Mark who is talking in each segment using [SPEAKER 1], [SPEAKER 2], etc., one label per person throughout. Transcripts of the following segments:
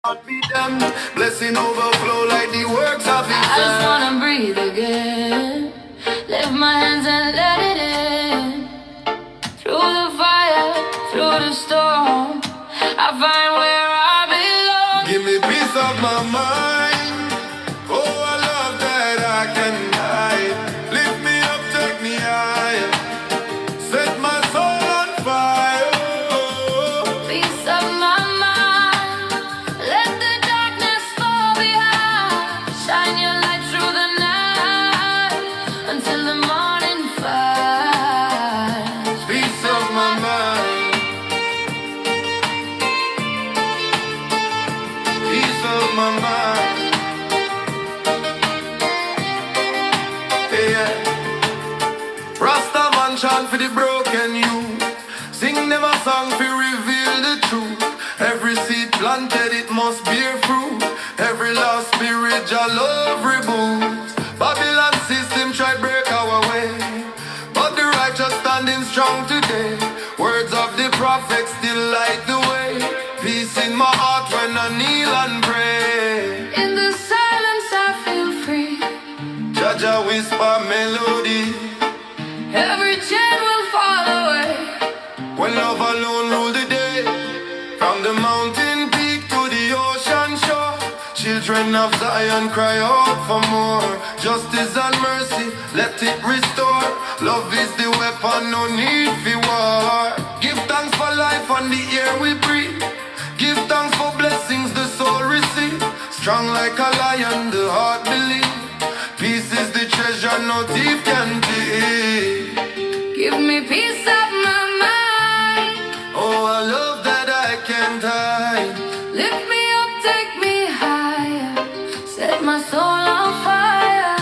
[SPEAKER 1] Not be them, blessing overflow like the works of His
[SPEAKER 2] I just
[SPEAKER 1] hand.
[SPEAKER 2] wanna breathe again. Lift my hands and let it in. Through the fire, through the storm, I find where I belong.
[SPEAKER 1] Give me peace of my mind. Oh, I love that I can hide. Lift me up, take me higher. Set my soul on fire.
[SPEAKER 2] Peace of my mind. Let the darkness fall behind. Shine your light through the night until the morning finds.
[SPEAKER 1] Peace of my mind. Peace of my mind. Yeah. Rasta man chant for the broken youth. Sing them a song to reveal the truth. Every seed planted, it must bear fruit. Every lost spirit, Jah love reboots. Babylon system try break our way, but the righteous standing strong today. Words of the prophet still light the way. Peace in my heart when I kneel and pray.
[SPEAKER 2] In the silence I feel free.
[SPEAKER 1] Jah whisper melody.
[SPEAKER 2] Every chain will fall away.
[SPEAKER 1] When love alone rule the day. From the mountain peak to the ocean shore, children of Zion cry out for more. Justice and mercy, let it restore. Love is the weapon, no need for war. Give thanks for life and the air we breathe. Give thanks for blessings the soul receive. Strong like a lion, the heart believe. Peace is the treasure no thief can take.
[SPEAKER 2] Give me peace of my mind.
[SPEAKER 1] Oh, I love that I can't hide.
[SPEAKER 2] Lift me up, take me higher. Set my soul on fire.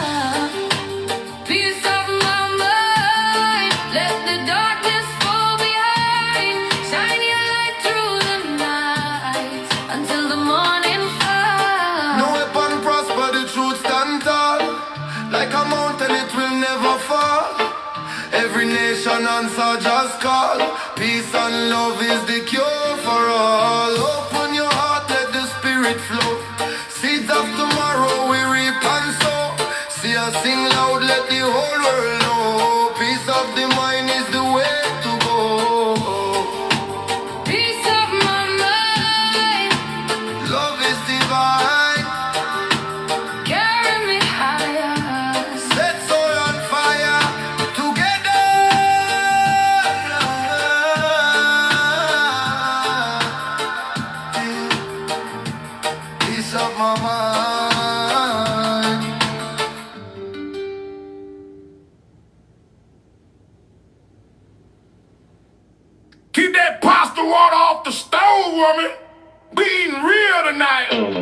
[SPEAKER 2] Peace of my mind. Let the darkness fall behind. Shine your light through the night until the morning
[SPEAKER 1] No
[SPEAKER 2] falls.
[SPEAKER 1] weapon prosper, the truth stand tall. Like a mountain, it will never fall. Every nation answer just call. Peace and love is the cure for all. Open your heart, let the spirit flow. Seeds of tomorrow we reap and sow. See us sing loud, let the whole world know. Peace of the mind is the way to go.
[SPEAKER 2] Peace of my mind.
[SPEAKER 1] Love is divine.
[SPEAKER 2] Carry me higher.
[SPEAKER 1] Set soul on fire together. Peace of my mind.
[SPEAKER 3] Keep that pasta water off the stove, woman. We eating real tonight.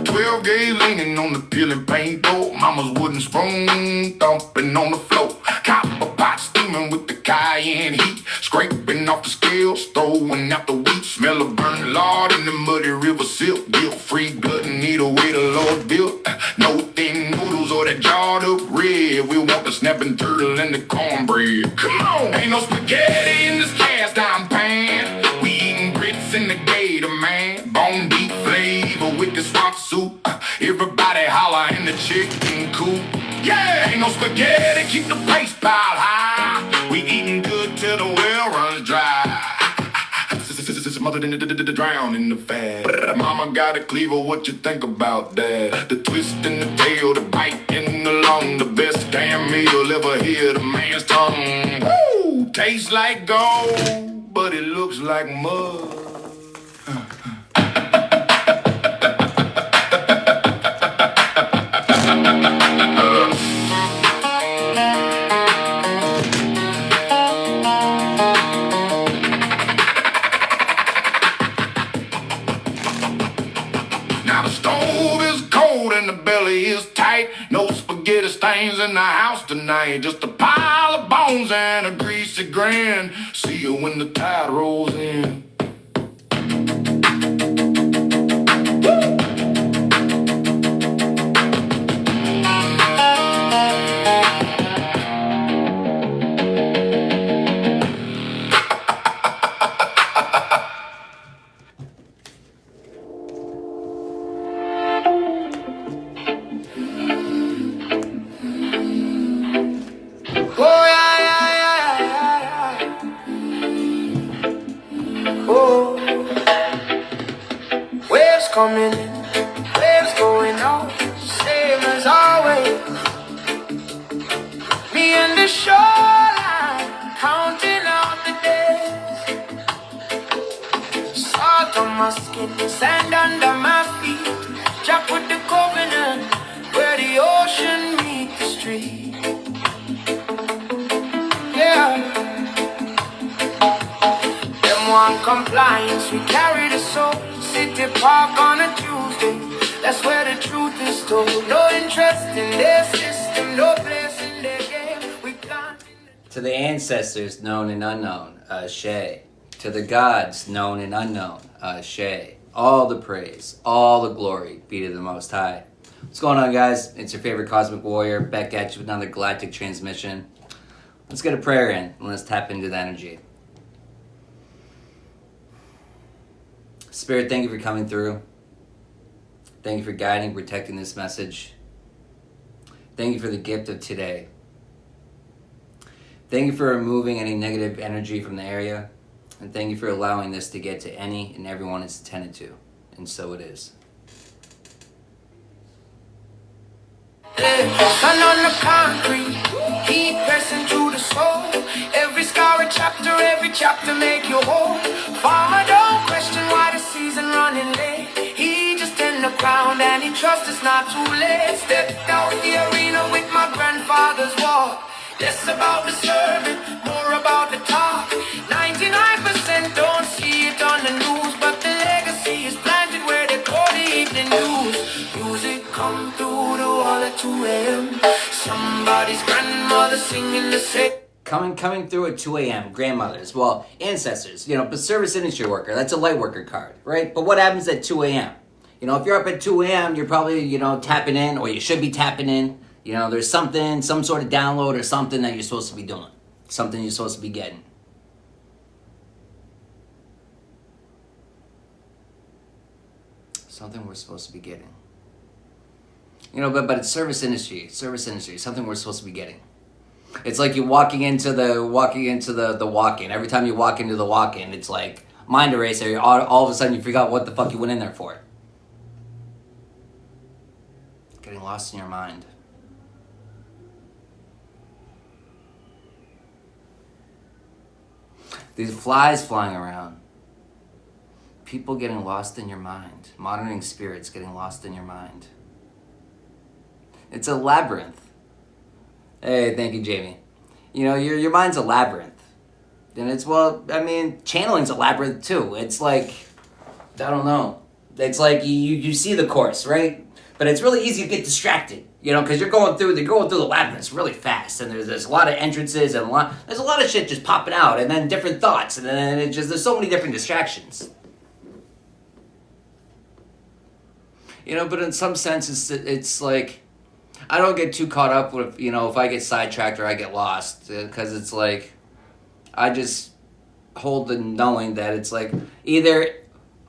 [SPEAKER 3] 12 gauge leaning on the peeling paint door. Mama's wooden spoon thumping on the floor. Copper pot steaming with the cayenne heat. Scraping off the scales, throwing out the wheat. Smell of burnt lard in the muddy river silk. Guilt-free glutton, need a way the Lord built. No thin noodles or that jarred up red. We want the snapping turtle and the cornbread. Come on! Ain't no spaghetti in this cast iron pan. We eating grits in the gator, man. Bone deep flavor with the swamp soup. Everybody holler in the chicken coop. Yeah, ain't no spaghetti, keep the pace piled high. We eating good till the well runs dry. Smothered in the drown in the fat. Mama got a cleaver, what you think about that? The twist in the tail, the bite in the lung. The best damn meal ever hear the man's tongue. Woo! Tastes like gold, but it looks like mud. Now the stove is cold and the belly is tight. No spaghetti stain remains in the house tonight. Just a pile of bones and a greasy grin. See you when the tide rolls in.
[SPEAKER 1] Oh, yeah, yeah, yeah, yeah, yeah. Oh, waves coming in, waves going out, same as always. Me and the shoreline, counting out the days. Salt on my skin, sand under my feet. Jack with the covenant, where the ocean meets the street. Yeah. Them want compliance, we carry the soul. City Park on a Tuesday, that's where the truth is told. No interest in their system, no place in their game. We can't.
[SPEAKER 4] To the ancestors known and unknown, Ashe. To the gods known and unknown, Ashe. All the praise, all the glory be to the Most High. What's going on, guys? It's your favorite cosmic warrior, back at you with another Galactic Transmission. Let's get a prayer in and let's tap into the energy. Spirit, thank you for coming through. Thank you for guiding, protecting this message. Thank you for the gift of today. Thank you for removing any negative energy from the area. And thank you for allowing this to get to any and everyone it's intended to. And so it is.
[SPEAKER 1] Sun on the concrete, heat pressing through the soul. Every scar a chapter make you whole. Farmer don't question why the season running late. He just in the ground and he trusts it's not too late. Stepped out the arena with my grandfather's walk. Less about the serving, more about the talk. 99% don't see it on the news, but the legacy is planted where they call the evening news. Music come through the wall at 2 a.m. Somebody's grandmother singing the same.
[SPEAKER 4] Coming through at 2 a.m. Grandmothers, well, ancestors, but service industry worker, that's a light worker card, right? But what happens at 2 a.m.? If you're up at 2 a.m., you're probably, tapping in, or you should be tapping in. There's something, some sort of download or something that you're supposed to be doing. Something you're supposed to be getting. Something we're supposed to be getting. But it's service industry, something we're supposed to be getting. It's like you're walking into the walk-in. Every time you walk into the walk-in, it's like mind eraser. All of a sudden you forgot what the fuck you went in there for. Getting lost in your mind. These flies flying around. People getting lost in your mind. Monitoring spirits getting lost in your mind. It's a labyrinth. Hey, thank you, Jamie. Your mind's a labyrinth. And channeling's a labyrinth too. It's like, I don't know. It's like you see the course, right? But it's really easy to get distracted, because you're going through the labyrinths really fast, and there's a lot of entrances and there's a lot of shit just popping out, and then different thoughts, and then there's so many different distractions. But in some sense, it's like, I don't get too caught up with, if I get sidetracked or I get lost, because it's like, I just hold the knowing that it's like, either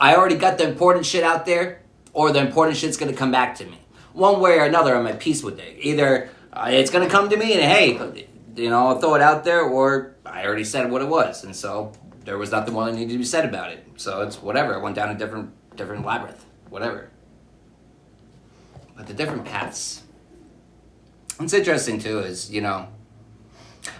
[SPEAKER 4] I already got the important shit out there, or the important shit's going to come back to me. One way or another, I'm at peace with it. Either it's going to come to me and, hey, I'll throw it out there, or I already said what it was. And so there was nothing more that needed to be said about it. So it's whatever. I went down a different labyrinth. Whatever. But the different paths. What's interesting, too, is,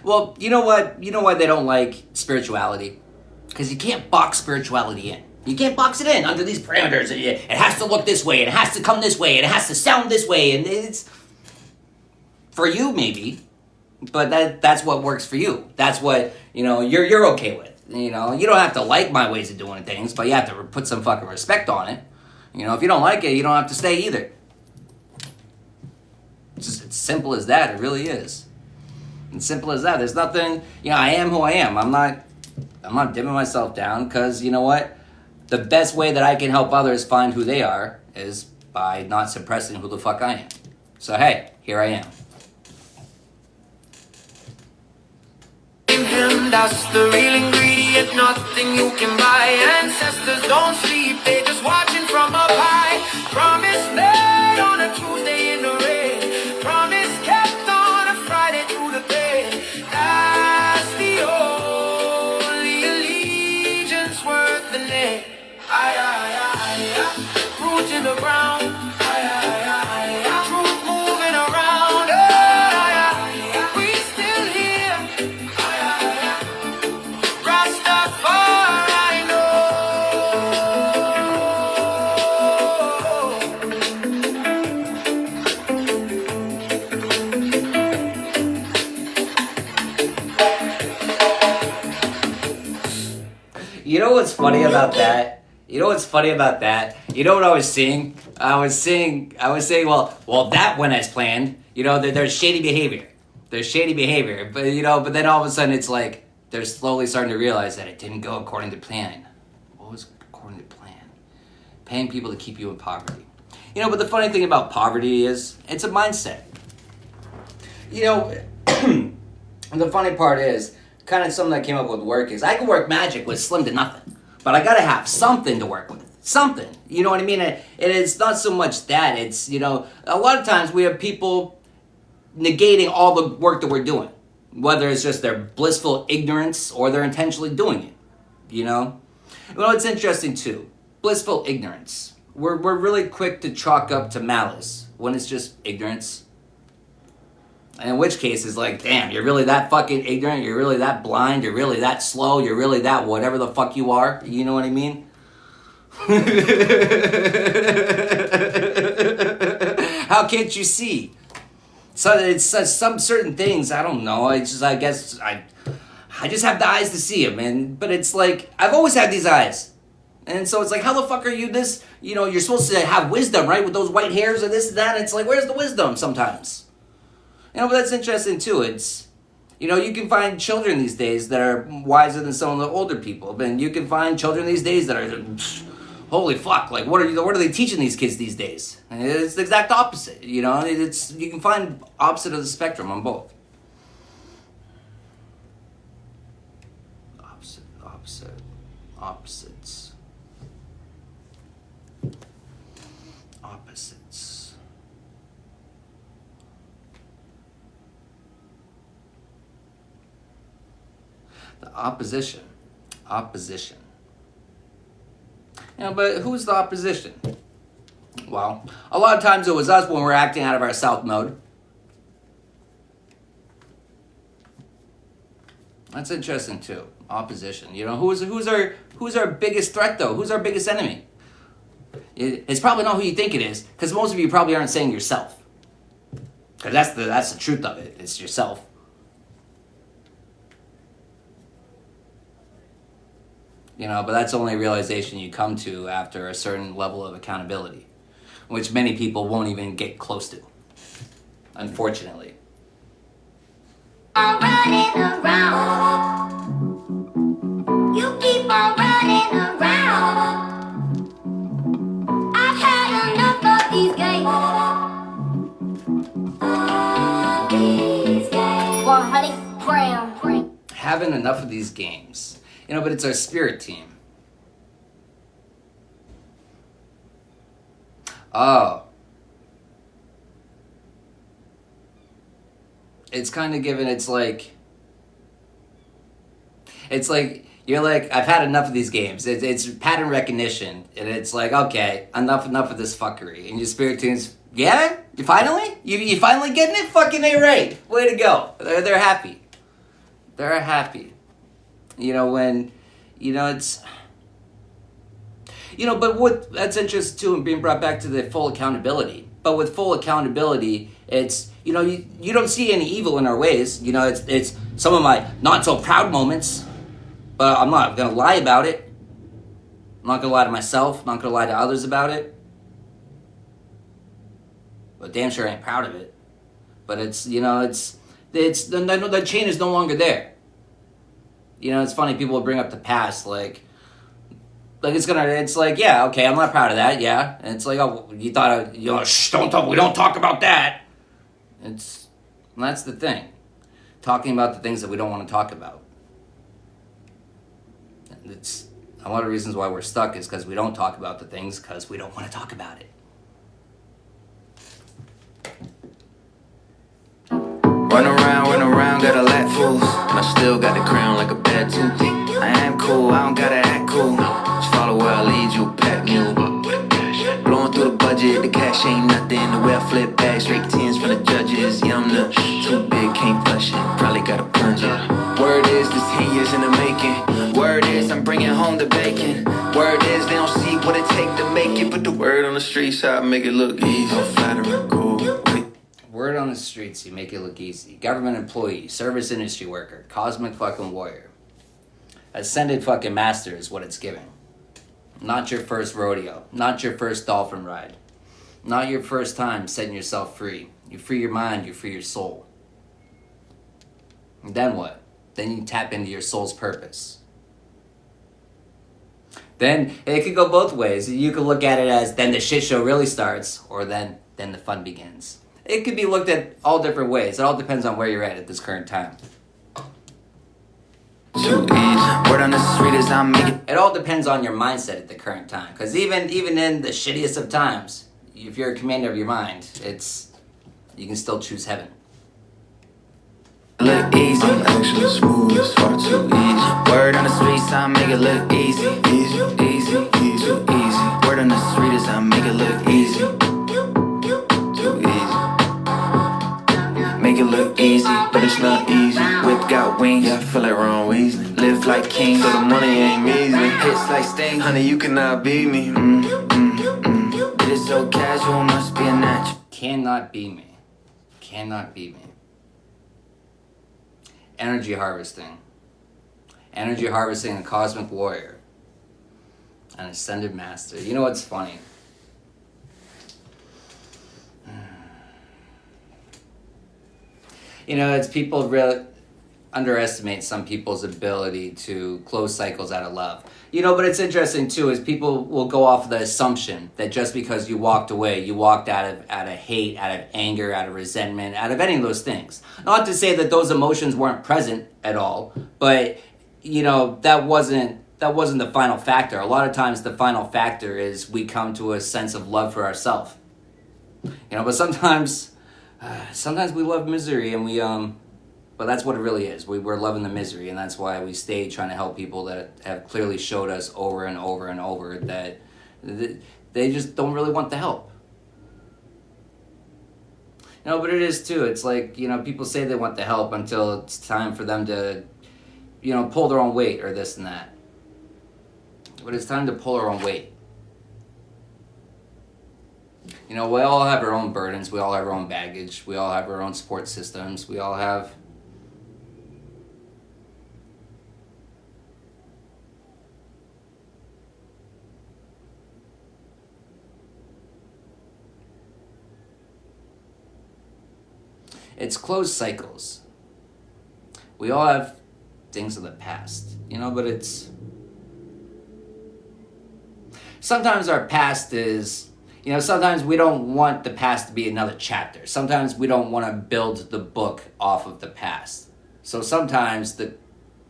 [SPEAKER 4] well, you know what? You know why they don't like spirituality? Because you can't box spirituality in. You can't box it in under these parameters. It has to look this way, and it has to come this way, and it has to sound this way, and it's for you maybe, but that's what works for you. That's what you're okay with. You don't have to like my ways of doing things, but you have to put some fucking respect on it. If you don't like it, you don't have to stay either. Just it's simple as that. It really is. It's simple as that. There's nothing. I am who I am. I'm not dimming myself down because you know what? The best way that I can help others find who they are is by not suppressing who the fuck I am. So hey, here I am.
[SPEAKER 1] That's the real ingredient, nothing you can buy. Ancestors don't sleep, they just watching from up high. Promise made on a Tuesday in the rain. Promise kept on a Friday through the pain. That's the only allegiance worth the name. Aye, aye, aye, aye. Root in the ground. Aye, aye, aye, aye. Truth moving around. Aye, aye, aye. We still here. Aye, aye, aye. Rastafari know.
[SPEAKER 4] You know what's funny about that? You know what's funny about that? You know what I was seeing? I was saying, well, that went as planned. There's shady behavior. There's shady behavior. But then all of a sudden it's like, they're slowly starting to realize that it didn't go according to plan. What was according to plan? Paying people to keep you in poverty. But the funny thing about poverty is, it's a mindset. And the funny part is, kind of something that came up with work is, I can work magic with slim to nothing. But I gotta have something to work with. Something. You know what I mean? And it's not so much that. It's, a lot of times we have people negating all the work that we're doing. Whether it's just their blissful ignorance or they're intentionally doing it. It's interesting too. Blissful ignorance. We're really quick to chalk up to malice when it's just ignorance. And in which case it's like, damn, you're really that fucking ignorant, you're really that blind, you're really that slow, you're really that whatever the fuck you are. You know what I mean? How can't you see? So it's some certain things, I don't know. I guess I just have the eyes to see them, man. But it's like, I've always had these eyes. And so it's like, how the fuck are you this? You're supposed to have wisdom, right? With those white hairs and this and that. And it's like, where's the wisdom sometimes? But that's interesting too. It's, you can find children these days that are wiser than some of the older people. And you can find children these days that are, holy fuck, like what are they teaching these kids these days? And it's the exact opposite, you can find opposite of the spectrum on both. Opposites. The opposition. But who's the opposition? Well, a lot of times it was us when we're acting out of our self mode. That's interesting too. Opposition. Who's our biggest threat though? Who's our biggest enemy? It's probably not who you think it is, because most of you probably aren't saying yourself. Because that's the truth of it. It's yourself. But that's only a realization you come to after a certain level of accountability, which many people won't even get close to, unfortunately.
[SPEAKER 2] On running around. You keep on running around. I've had enough of these games. Well, honey, brown.
[SPEAKER 4] Having enough of these games. But it's our spirit team. Oh. It's kind of given, it's like, you're like, I've had enough of these games. It's pattern recognition. And it's like, okay, enough of this fuckery. And your spirit team's, yeah? You finally? You finally getting it? Fucking A right. Way to go. They're happy. They're happy. When, it's, but what, that's interesting too, and being brought back to the full accountability. But with full accountability, it's, you don't see any evil in our ways. It's some of my not so proud moments, but I'm not going to lie about it. I'm not going to lie to myself. I'm not going to lie to others about it. But damn sure I ain't proud of it. but it's the chain is no longer there. It's funny, people will bring up the past, like it's like, yeah, okay, I'm not proud of that, yeah. And it's like, oh, you thought, shh, we don't talk about that. And that's the thing. Talking about the things that we don't want to talk about. And it's a lot of reasons why we're stuck is because we don't talk about the things because we don't want to talk about it.
[SPEAKER 5] Run around, got a lot fools. And I still got the crown like a bad tooth. I am cool, I don't gotta act cool. Just follow where I lead you, pack mule. Blowing through the budget, the cash ain't nothing. The way I flip back, straight tens from the judges. Yeah, I'm the too big, can't flush it. Probably gotta plunge it. Word is, this 10 years in the making. Word is, I'm bringing home the bacon. Word is, they don't see what it take to make it. But the word on the streets, how I make it look easy. I'm flattering, cool.
[SPEAKER 4] Word on the streets, you make it look easy. Government employee, service industry worker, cosmic fucking warrior. Ascended fucking master is what it's giving. Not your first rodeo. Not your first dolphin ride. Not your first time setting yourself free. You free your mind, you free your soul. And then what? Then you tap into your soul's purpose. Then it could go both ways. You could look at it as then the shit show really starts, or then the fun begins. It could be looked at all different ways. It all depends on where you're at this current time.
[SPEAKER 5] Word on the street is I'm making.
[SPEAKER 4] It all depends on your mindset at the current time. Because even in the shittiest of times, if you're a commander of your mind, you can still choose heaven.
[SPEAKER 5] Look easy, I'm actually smooth, it's far too easy. Word on the streets, I make it look easy, easy, too easy. Word on the street is I make it look easy, too easy. Make it look easy, but it's not easy. Whip got wings, yeah, I feel like Ron Weasley. Live like king, so the money ain't measly. Hits like Sting, honey, you cannot beat me. It is so casual, must be a natural.
[SPEAKER 4] Cannot be me. Cannot be me. Energy harvesting. Energy harvesting, a cosmic warrior. An ascended master. You know what's funny? It's people really underestimate some people's ability to close cycles out of love. But it's interesting too, is people will go off the assumption that just because you walked away, you walked out of hate, out of anger, out of resentment, out of any of those things. Not to say that those emotions weren't present at all, but that wasn't the final factor. A lot of times the final factor is we come to a sense of love for ourselves. But sometimes we love misery, and but that's what it really is. We're loving the misery, and that's why we stay trying to help people that have clearly showed us over and over and over that they just don't really want the help. But it is too. It's like, people say they want the help until it's time for them to, pull their own weight or this and that. But it's time to pull our own weight. We all have our own burdens. We all have our own baggage. We all have our own support systems. We all have... It's closed cycles. We all have things of the past, but it's... Sometimes our past is... sometimes we don't want the past to be another chapter. Sometimes we don't want to build the book off of the past. So sometimes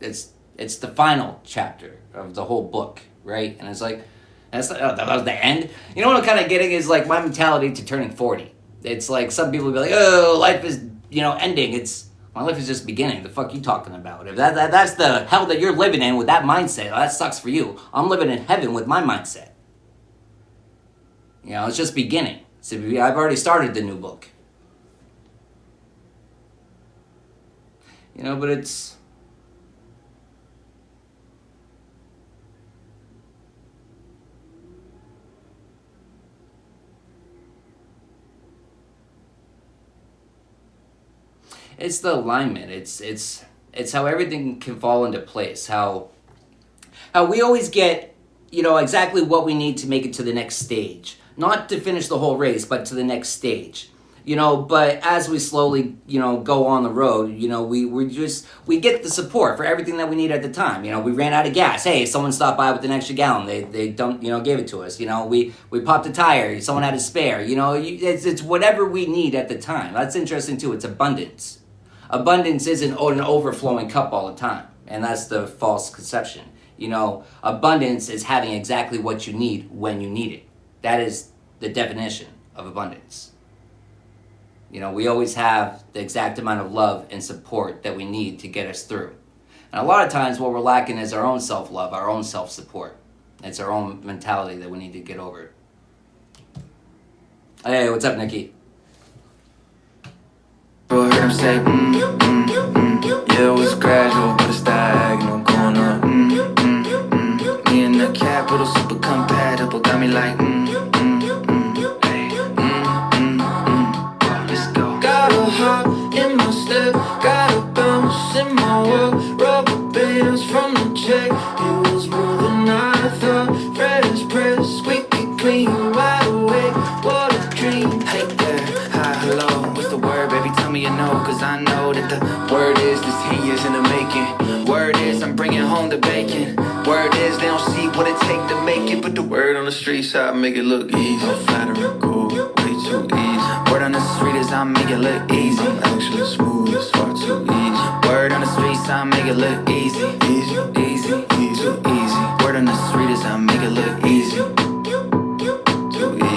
[SPEAKER 4] it's the final chapter of the whole book, right? And it's like, that was the end? What I'm kind of getting is like my mentality to turning 40. It's like some people will be like, oh, life is, ending. My life is just beginning. The fuck you talking about? If that's the hell that you're living in with that mindset, that sucks for you. I'm living in heaven with my mindset. It's just beginning. So I've already started the new book. But it's... It's the alignment. It's how everything can fall into place. How we always get, exactly what we need to make it to the next stage. Not to finish the whole race, but to the next stage. You know, but as we slowly, you know, go on the road, you know, we get the support for everything that we need at the time. You know, we ran out of gas. Hey, someone stopped by with an extra gallon. They don't, you know, gave it to us. You know, we popped a tire. Someone had a spare. You know, it's whatever we need at the time. That's interesting too. It's abundance. Abundance isn't an overflowing cup all the time, and that's the false conception. You know, abundance is having exactly what you need when you need it. That is the definition of abundance. You know, we always have the exact amount of love and support that we need to get us through. And a lot of times what we're lacking is our own self-love, our own self-support. It's our own mentality that we need to get over. Hey, what's up, Nikki?
[SPEAKER 5] I heard him say, yeah, it was gradual, but it's diagonal, going up, Me and the capital, super compatible, got me like, let's go. Gotta hop in my step, gotta bounce in my world, rubber bands from the check, it was more than I thought, fresh press, squeaky clean, wide awake, what a dream. Hey there, hi, hello, what's the word, baby, tell me you know, cause I know that the word is this 10 years in the making, word is I'm bringing home the bacon, word is they don't see what it take to make it, but the word on the street side make it look easy, I'm flattering, cool, way too easy, word on the street is I make it look easy, I'm actually smooth, it's far too easy, word on the street side I make it look easy, easy, easy, too easy, word on the street is I make it look easy, too easy.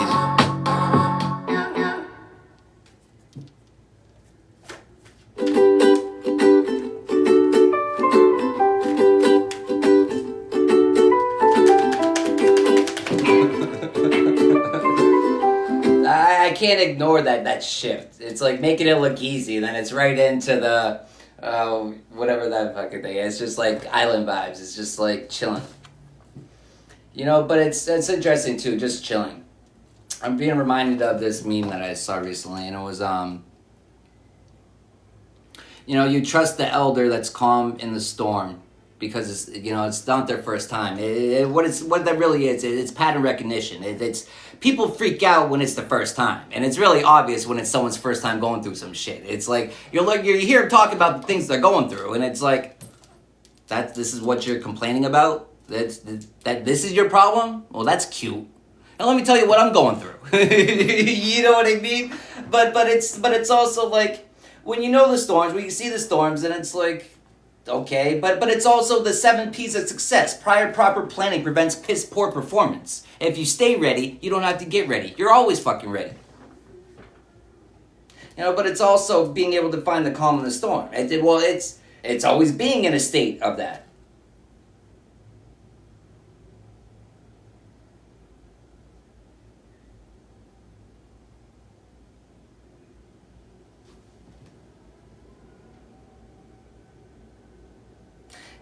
[SPEAKER 4] I can't ignore that shift. It's like making it look easy, then it's right into the whatever that fucking thing is. It's just like island vibes. It's just like chilling. You know, but it's interesting too, just chilling. I'm being reminded of this meme that I saw recently, and it was you know, you trust the elder that's calm in the storm because it's, you know, it's not their first time. What that really is, it's pattern recognition. It's people freak out when it's the first time, and it's really obvious when it's someone's first time going through some shit. It's like you hear them talk about the things they're going through, and it's like this is what you're complaining about. That this is your problem. Well, that's cute. And let me tell you what I'm going through. You know what I mean? But it's also like when you know the storms, when you see the storms, and it's like, okay, but it's also the 7 P's of success. Prior proper planning prevents piss poor performance. If you stay ready, you don't have to get ready. You're always fucking ready. You know, but it's also being able to find the calm in the storm. It's always being in a state of that.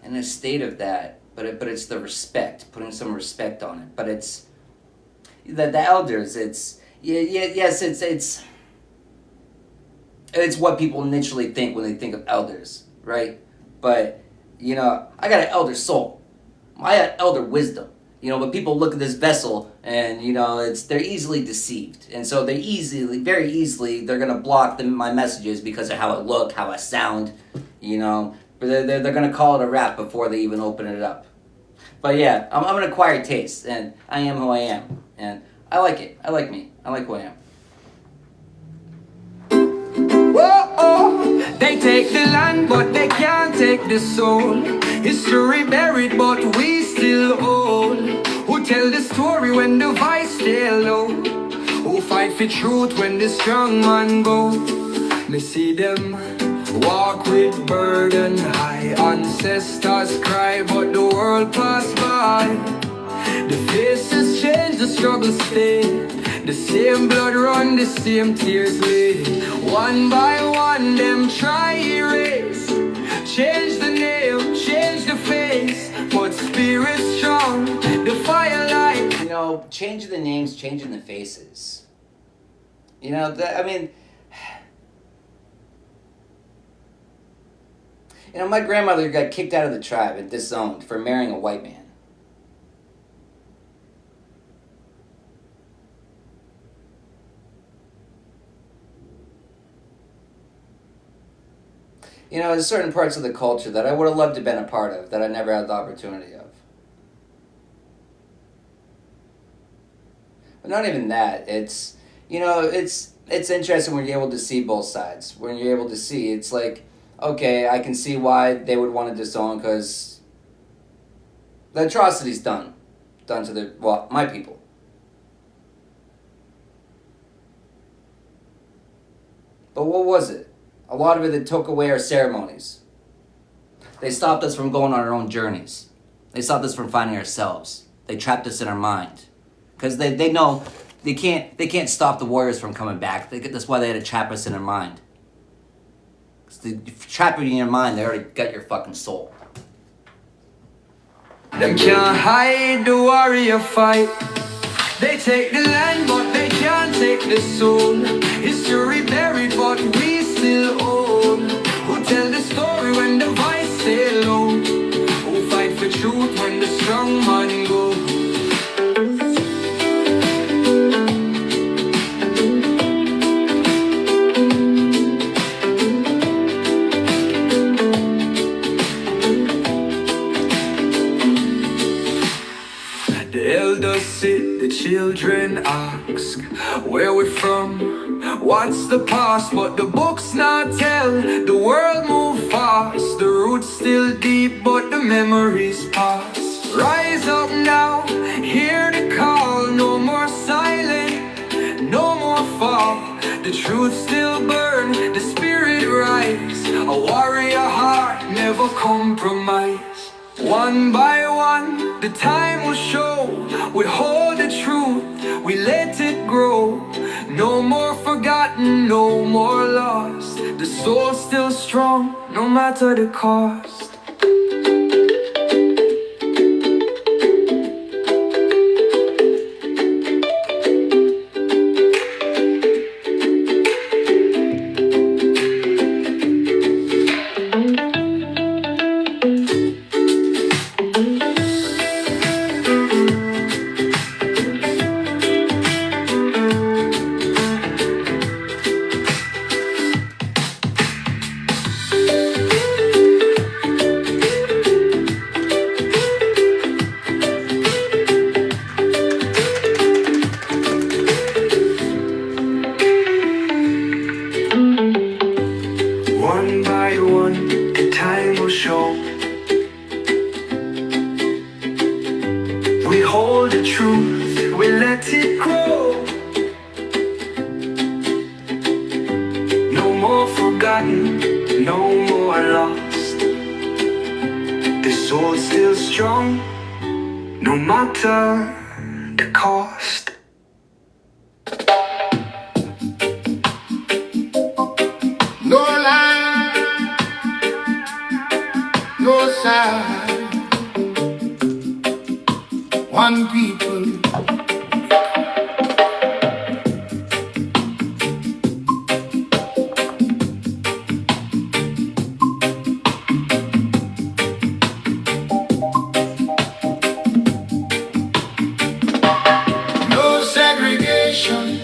[SPEAKER 4] In a state of that, but it's the respect, putting some respect on it. But it's the elders. It's it's what people initially think when they think of elders, right? But you know, I got an elder soul. I got elder wisdom. You know, but people look at this vessel and, you know, they're easily deceived. And so very easily, they're going to block my messages because of how I look, how I sound, you know. But they're going to call it a rap before they even open it up. But yeah, I'm an acquired taste, and I am who I am. And I like it. I like me. I like who I am.
[SPEAKER 6] Whoa, they take the land, but they can't take the soul. History buried, but we still hold. Who tell the story when the voice stay low? Who fight for truth when the strong man go? Me see them walk with burden high. Ancestors cry, but the world pass by. The faces change, the struggle stay. The same blood run, the same tears lay. One by one, them try erase. Change the name, change the face, but spirit strong, the firelight.
[SPEAKER 4] You know, changing the names, changing the faces. You know, I mean, you know, my grandmother got kicked out of the tribe and disowned for marrying a white man. You know, there's certain parts of the culture that I would have loved to have been a part of that I never had the opportunity of. But not even that. It's, you know, it's interesting when you're able to see both sides. When you're able to see, it's like, okay, I can see why they would want to disown, because the atrocities done to the, well, my people. But what was it? A lot of it, they took away our ceremonies. They stopped us from going on our own journeys. They stopped us from finding ourselves. They trapped us in our mind. Because they know they can't stop the warriors from coming back. That's why they had to trap us in their mind. If you trap it in your mind, they already got your fucking soul.
[SPEAKER 6] Them can't hide the warrior fight. They take the land, but they can't take the soul. History buried, but we still own. Who tell the story when the voice stay low? Who fight for truth when the strong man go? The elders sit, the children ask, where we from? What's the past? But the books not tell. The world move fast. The roots still deep, but the memories pass. Rise up now, hear the call. No more silent, no more fall. The truth still burn, the spirit rise. A warrior heart never compromise. One by one, the time will show. We hold the truth, we let it grow. No more forgotten, no more lost. The soul's still strong, no matter the cost. One by one, the time will show. We hold the truth, we let it grow. No more forgotten, no more lost. The soul's still strong, no matter the cost.
[SPEAKER 3] No line, no side. One people. No segregation.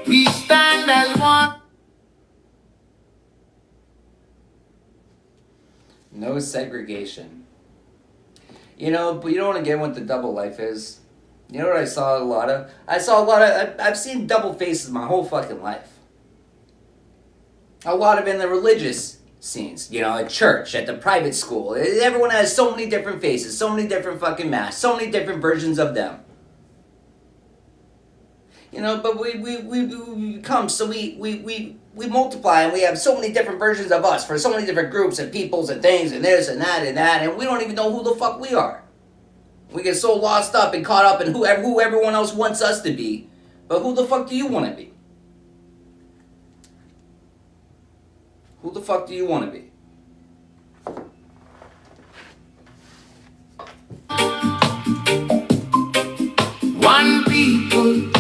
[SPEAKER 3] We stand as one.
[SPEAKER 4] No segregation. You know, but you don't want to get what the double life is. You know what I saw a lot of? I've seen double faces my whole fucking life. A lot of in the religious scenes, you know, at church, at the private school. Everyone has so many different faces, so many different fucking masks, so many different versions of them. You know, but we come, so we multiply, and we have so many different versions of us for so many different groups and peoples and things and this and that, and we don't even know who the fuck we are. We get so lost up and caught up in who everyone else wants us to be, but who the fuck do you want to be? Who the fuck do you want to be?
[SPEAKER 3] One people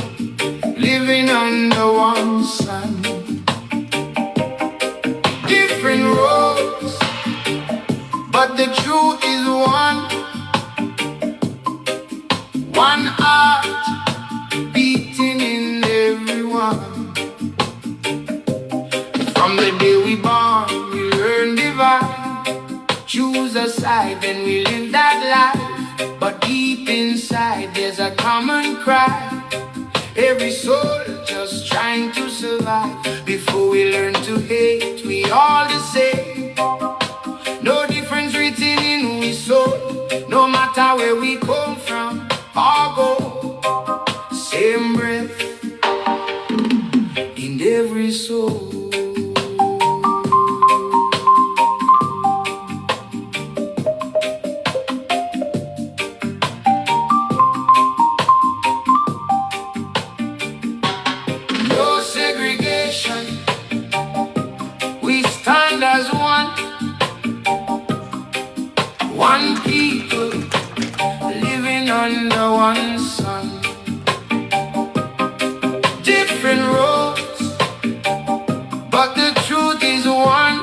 [SPEAKER 3] living under one sun. Different roads, but the truth is one. One heart beating in everyone. From the day we born,
[SPEAKER 6] live that life, but deep inside there's a common cry. Every soul just trying to survive. Before we learn to hate, we all the same. No difference written in we soul. No matter where we come from or go, same breath in every soul. No segregation, we stand as one. One people living under one sun. Different roads, but the truth is one.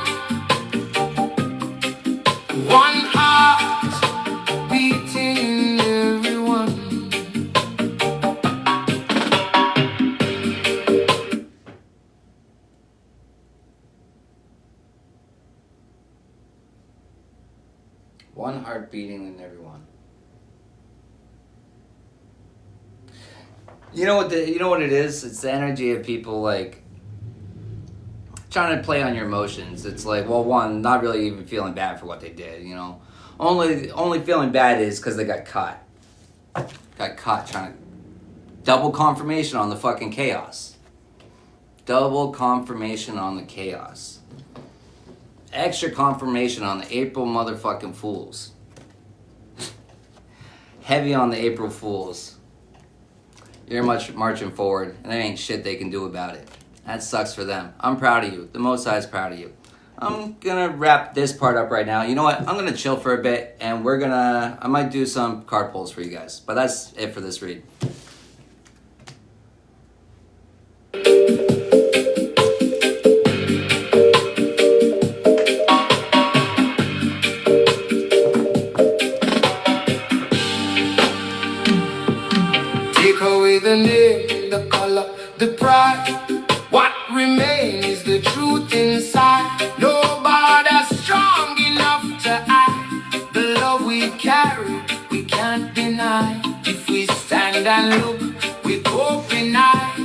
[SPEAKER 6] One heart beating in everyone.
[SPEAKER 4] One heart beating in everyone. You know what it is? It's the energy of people like trying to play on your emotions. It's like, well, one, not really even feeling bad for what they did, you know. Only feeling bad is because they got caught. Got caught trying to double confirmation on the fucking chaos. Double confirmation on the chaos. Extra confirmation on the April motherfucking Fools. Heavy on the April Fools. You're marching forward, and there ain't shit they can do about it. That sucks for them. I'm proud of you. The Most High is proud of you. I'm gonna wrap this part up right now. You know what? I'm gonna chill for a bit, and I might do some card pulls for you guys. But that's it for this read.
[SPEAKER 6] Take away the name, the color, the pride. What remains is the truth inside. Nobody's strong enough to hide the love we carry. We can't deny. If we stand and look with open eyes,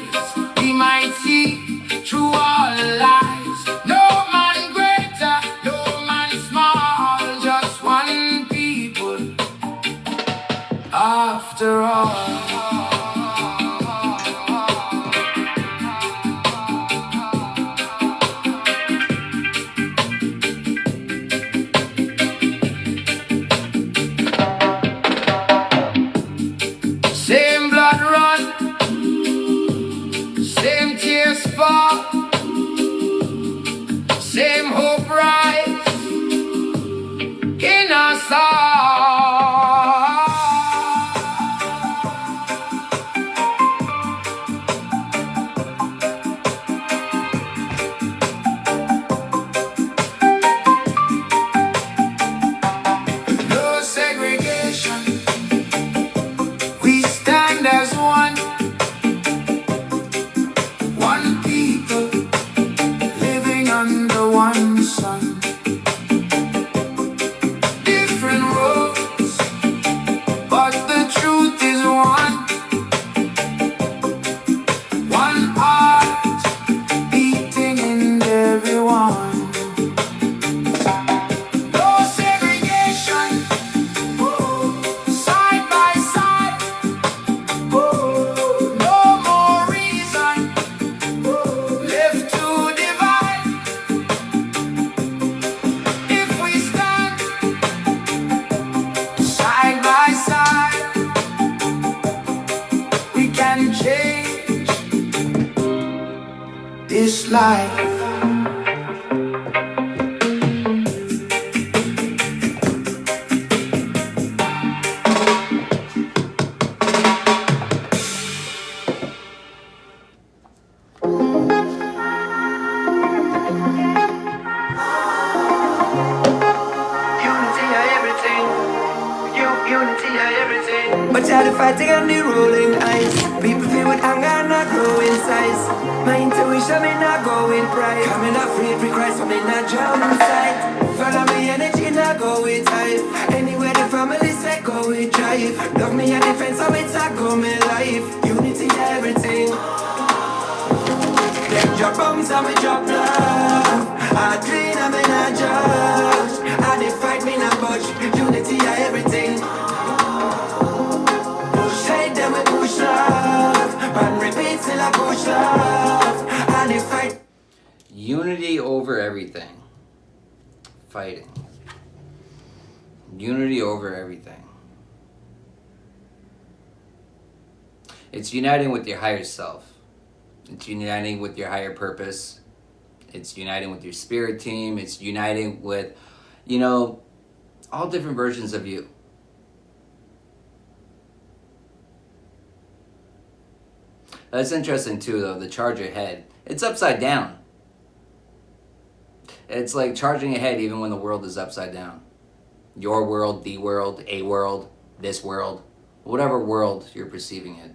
[SPEAKER 6] we might see through all lies. No man greater, no man small, just one people. After all. Same blood run, same tears fall, same hope rise in us all. No segregation. We stand as one, one people living under one sun. Different roads, but the truth is one. One heart beating in everyone. No segregation, side by side. No more reason left to divide. If we stand side by side, we can change this life.
[SPEAKER 7] But child, if I take on the rolling eyes, people feel with anger not grow in size. My intuition may not go in pride. Coming up free, pre-Christ, but may not drown in sight. Follow me energy, not go with hype. Anywhere the from go with drive. Love me a defense, so it's a go me life. Unity everything. Them drop bombs and we drop love. I clean and me not judge. And they fight me not budge. Unity everything. Push hate them we push love. And repeat till I push love. And they fight.
[SPEAKER 4] Unity over everything. Fighting. Unity over everything. It's uniting with your higher self. It's uniting with your higher purpose. It's uniting with your spirit team. It's uniting with, all different versions of you. That's interesting too, though, the charge ahead. It's upside down. It's like charging ahead even when the world is upside down. Your world, the world, a world, this world, whatever world you're perceiving it.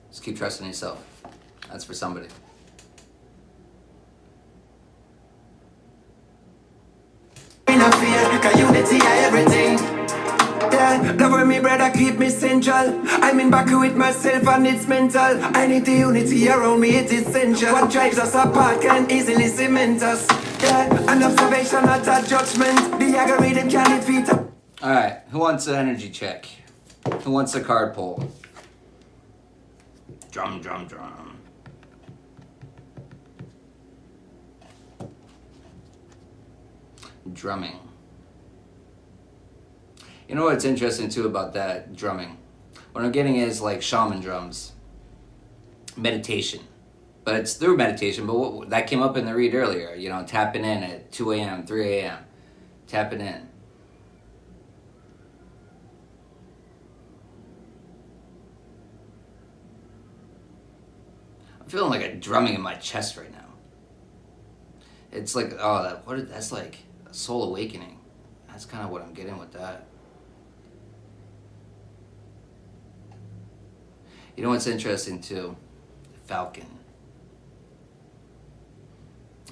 [SPEAKER 4] Just keep trusting yourself. That's for somebody.
[SPEAKER 7] Unity everything. Yeah, love with me brother keep me central. I'm in back with myself and it's mental. I need the unity around me, it's essential. What drives us apart can easily cement us. Yeah, an observation not a judgment. The algorithm can defeat us.
[SPEAKER 4] Alright, who wants an energy check? Who wants a card pull? Drum, drum, drum. Drumming. You know what's interesting too about that drumming? What I'm getting is like shaman drums. Meditation. But it's through meditation, but that came up in the read earlier. Tapping in at 2 a.m., 3 a.m. Tapping in. I'm feeling like a drumming in my chest right now. It's like, that's like a soul awakening. That's kind of what I'm getting with that. You know what's interesting too? Falcon.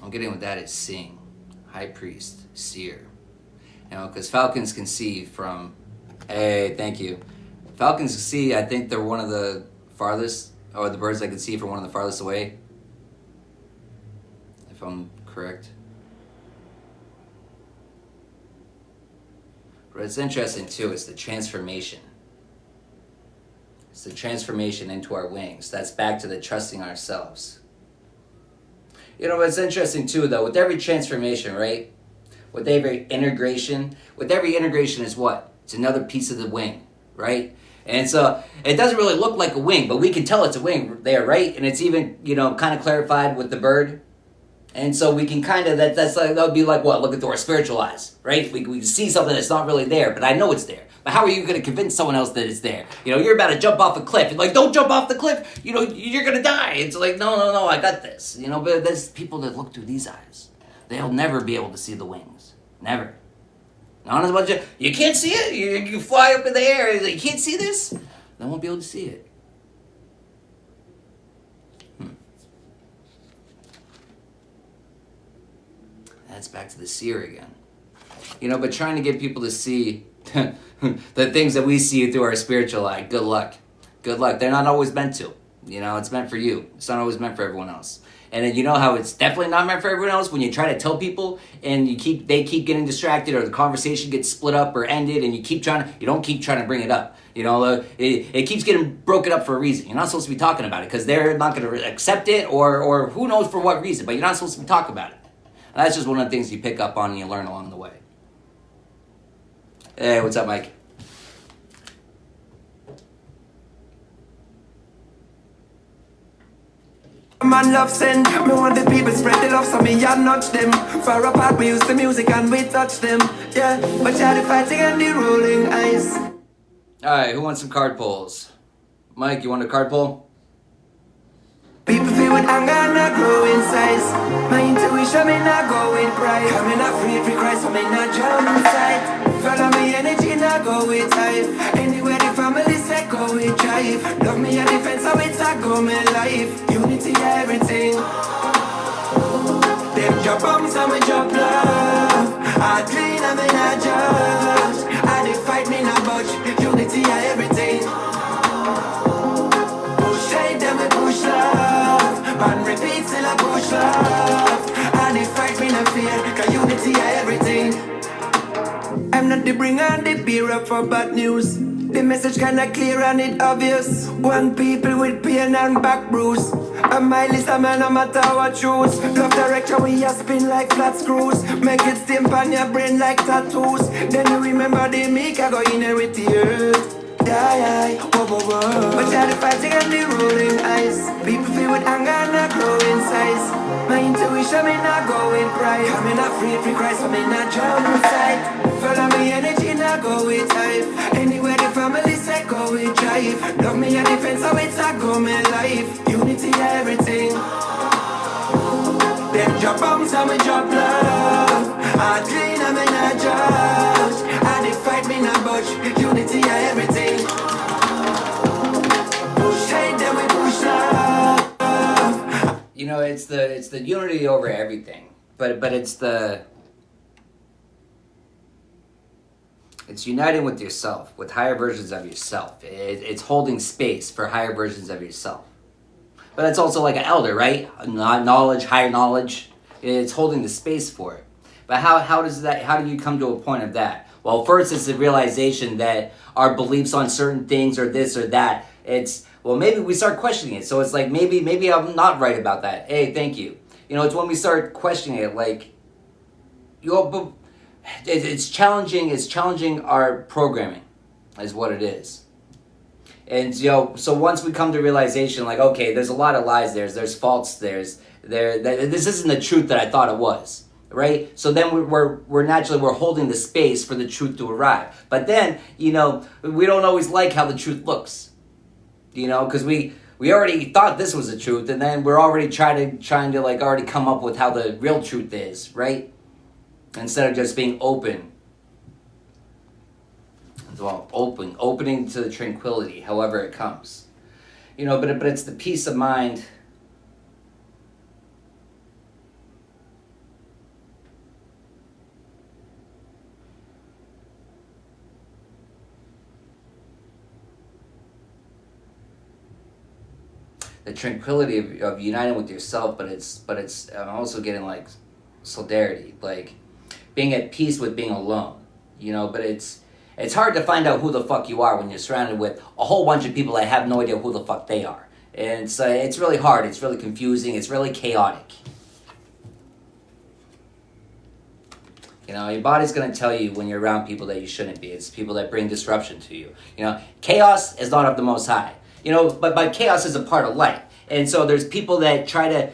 [SPEAKER 4] I'm getting with that is seeing. High priest, seer. Because falcons can see from, hey, thank you. Falcons can see, I think they're one of the farthest, or the birds I can see from one of the farthest away. If I'm correct. But it's interesting too, it's the transformation. It's the transformation into our wings. That's back to the trusting ourselves. What's interesting too though, with every transformation, right? With every integration is what? It's another piece of the wing, right? And so it doesn't really look like a wing, but we can tell it's a wing there, right? And it's even, kind of clarified with the bird. And so we can kind of, that would be like what? Looking through our spiritual eyes, right? We see something that's not really there, but I know it's there. But how are you going to convince someone else that it's there? You're about to jump off a cliff. Like, don't jump off the cliff. You're going to die. It's like, no, I got this. But there's people that look through these eyes. They'll never be able to see the wings. Never. Not as much. You can't see it. You fly up in the air. You can't see this. They won't be able to see it. That's back to the seer again. But trying to get people to see the things that we see through our spiritual eye. Good luck. Good luck. They're not always meant to. It's meant for you. It's not always meant for everyone else. And then how it's definitely not meant for everyone else when you try to tell people and they keep getting distracted or the conversation gets split up or ended and you don't keep trying to bring it up. It keeps getting broken up for a reason. You're not supposed to be talking about it because they're not going to accept it or who knows for what reason, but you're not supposed to be talking about it. And that's just one of the things you pick up on and you learn along the way. Hey, what's up, Mike?
[SPEAKER 7] Man love send, me want the people spread the love so me and nudge them. Far apart we use the music and we touch them. Yeah, but yeah the fighting and the rolling eyes.
[SPEAKER 4] Alright, who wants some card pulls? Mike, you want a card pull?
[SPEAKER 7] People feel with anger and I grow in size. My intuition may not go with pride. Coming up free for Christ, so me not drown inside. Follow me energy, not go with hype. Anywhere the family say go with drive. Love me a defense, so it's a go me life. Unity everything. Them drop bombs and we drop love. I not judge. And they fight me not budge. Unity are everything. Push hate them we push love. And repeat till I push love. And they fight me not fear. Cause unity are everything. I'm not the bringer and the bearer for bad news. The message kinda clear and it obvious. One people with pain and back bruise. On my list, a man no matter what choose. Love direction we a spin like flat screws. Make it stamp on your brain like tattoos. Then you remember the meek I go inherit the earth. Die, whoa, whoa, whoa. But you're the fighting and the rolling eyes. People feel with anger and a growing size. My intuition may not go with pride. I'm not free for Christ, I'm not drown inside. Follow me energy, not go with hype. Anywhere the family say go with drive. Love me a defense, so it's a go my life. Unity everything. Them drop bombs and we drop love. I clean and me not judge. And they fight me not budge. Unity everything. Push hate them we push love.
[SPEAKER 4] You know, it's the unity over everything, but it's uniting with yourself, with higher versions of yourself. It's holding space for higher versions of yourself. But it's also like an elder, right? Knowledge, higher knowledge. It's holding the space for it. But how do you come to a point of that? Well, first it's the realization that our beliefs on certain things or this or that, maybe we start questioning it. So it's like, maybe I'm not right about that. Hey, thank you. You know, it's when we start questioning it, like, it's challenging our programming, is what it is. And, so once we come to realization, like, okay, there's a lot of lies there's faults this isn't the truth that I thought it was, right? So then we're naturally holding the space for the truth to arrive. But then, we don't always like how the truth looks, because we already thought this was the truth, and then we're already trying to like already come up with how the real truth is, right? Instead of just being open. Well, opening to the tranquility, however it comes. But it's the peace of mind. The tranquility of uniting with yourself, but it's also getting like solidarity, like being at peace with being alone, but it's hard to find out who the fuck you are when you're surrounded with a whole bunch of people that have no idea who the fuck they are. And it's really hard, it's really confusing, it's really chaotic. Your body's going to tell you when you're around people that you shouldn't be. It's people that bring disruption to you. Chaos is not of the Most High. But chaos is a part of life. And so there's people that try to,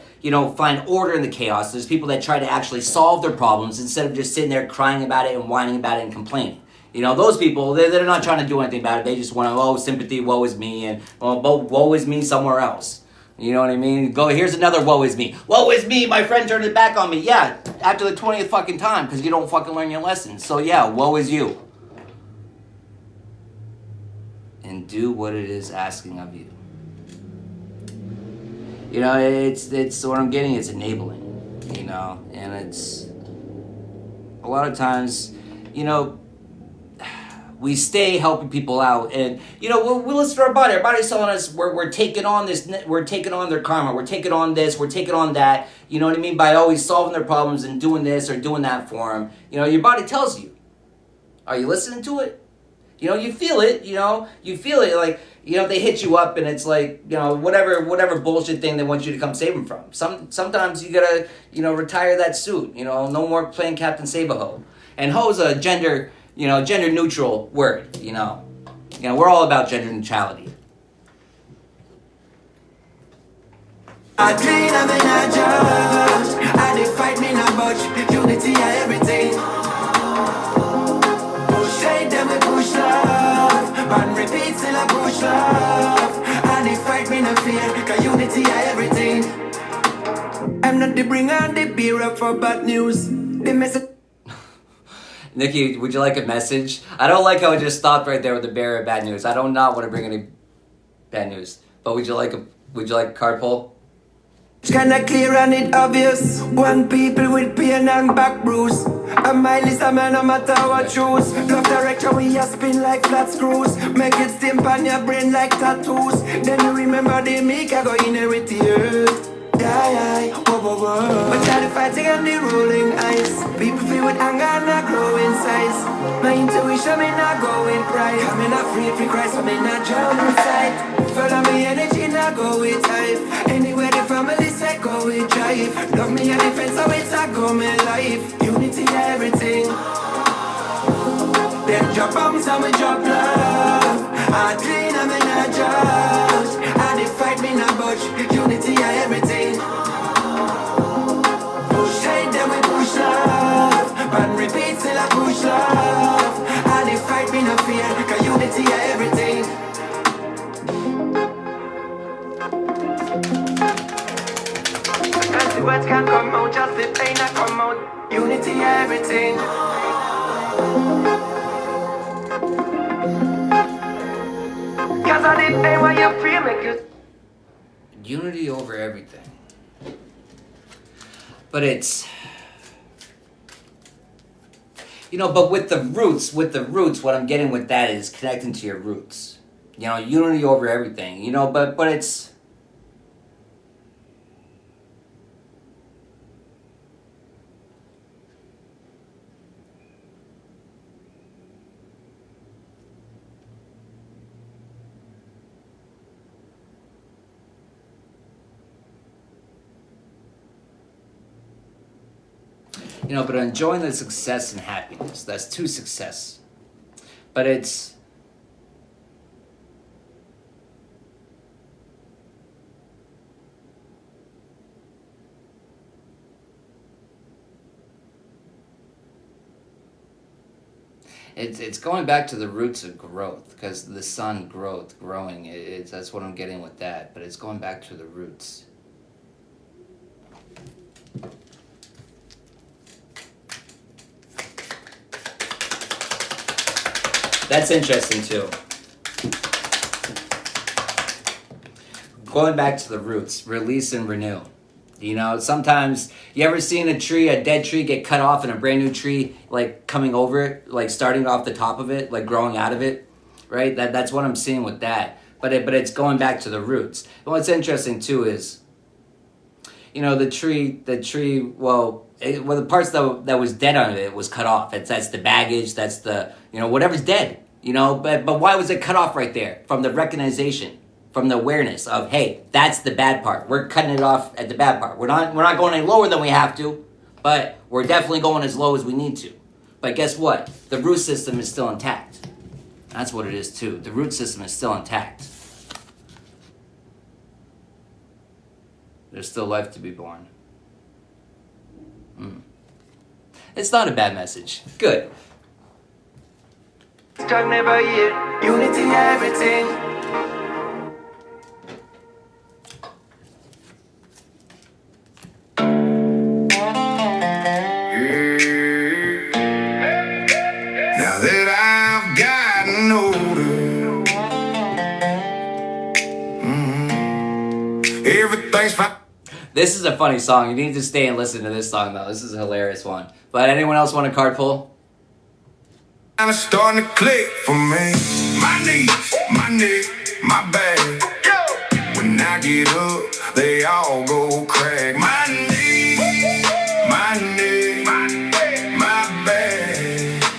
[SPEAKER 4] find order in the chaos. There's people that try to actually solve their problems instead of just sitting there crying about it and whining about it and complaining. Those people, they're not trying to do anything about it. They just want sympathy, woe is me, and woe is me somewhere else. You know what I mean? Here's another woe is me. Woe is me, my friend turned his back on me. Yeah, after the 20th fucking time, because you don't fucking learn your lessons. So yeah, woe is you. And do what it is asking of you. It's what I'm getting, it's enabling, and it's a lot of times, we stay helping people out, and we listen to our body. Our body's telling us we're taking on this, we're taking on their karma, we're taking on this, we're taking on that. You know what I mean? By always solving their problems and doing this or doing that for them. Your body tells you. Are you listening to it? You feel it. You feel it. Like they hit you up, and it's like whatever bullshit thing they want you to come save them from. Sometimes you gotta retire that suit. No more playing Captain Save-A-Ho. And ho's a gender neutral word. We're all about gender neutrality.
[SPEAKER 7] I clean, I'm in a judge. And they fight me not budge. Unity are everything. Push hate them we push love. And repeat till I push love. And they fight me not fear. Cause unity are everything. I'm not the bringer and the bearer for bad news. The message.
[SPEAKER 4] Nikki, would you like a message? I don't like how it just stopped right there with the bearer of bad news. I do not want to bring any bad news. But would you like a card pull?
[SPEAKER 7] Kinda clear and it obvious. One people with pain and back bruise. A mile is a man no matter what choose. Love direction we a spin like flat screws. Make it stamp on your brain like tattoos. Then you remember the make I go inherit the earth. Yeah, whoa, whoa, whoa. But try to fighting on the rolling ice. People feel with anger and I grow in size. My intuition may not go with pride. I'm not free for Christ, I may not drown inside. Follow me energy, not go with type. Anywhere the family say go with drive. Love me a defense, so it's a go my life. Unity everything. Then drop bombs and we drop love. I clean and me not judge. And they fight me not budge. Unity everything. Push hate then we push love. But repeat till I push love. And they fight me not fear. Cause unity everything. Cause the words can't come out, just the pain that come out. Unity everything. Cause I didn't pay what you feel make you.
[SPEAKER 4] Unity over everything. But it's, you know, but with the roots, what I'm getting with that is connecting to your roots. You know, unity over everything. You know, but it's, you know, but enjoying the success and happiness. That's true success. But it's going back to the roots of growth, because the sun growing. That's what I'm getting with that. But it's going back to the roots. That's interesting too. Going back to the roots, release and renew. You know, sometimes, you ever seen a dead tree get cut off and a brand new tree, like, coming over it, like, starting off the top of it, like, growing out of it, right? That's what I'm seeing with that. But it's going back to the roots. And what's interesting, too, is, you know, the tree, the parts that was dead on it was cut off. That's the baggage, that's the, you know, whatever's dead, you know? But why was it cut off right there? From the recognition, from the awareness of, hey, that's the bad part. We're cutting it off at the bad part. We're not going any lower than we have to, but we're definitely going as low as we need to. But guess what? The root system is still intact. That's what it is too. The root system is still intact. There's still life to be born. It's not a bad message. Good.
[SPEAKER 7] Strong never yield. Unity everything.
[SPEAKER 3] Now that I've gotten older, everything's fine.
[SPEAKER 4] This is a funny song. You need to stay and listen to this song, though. This is a hilarious one. But anyone else want a card pull?
[SPEAKER 3] And it's starting to click for me. My knees, my neck, my back. When I get up, they all go crack. My knees, my neck, my back.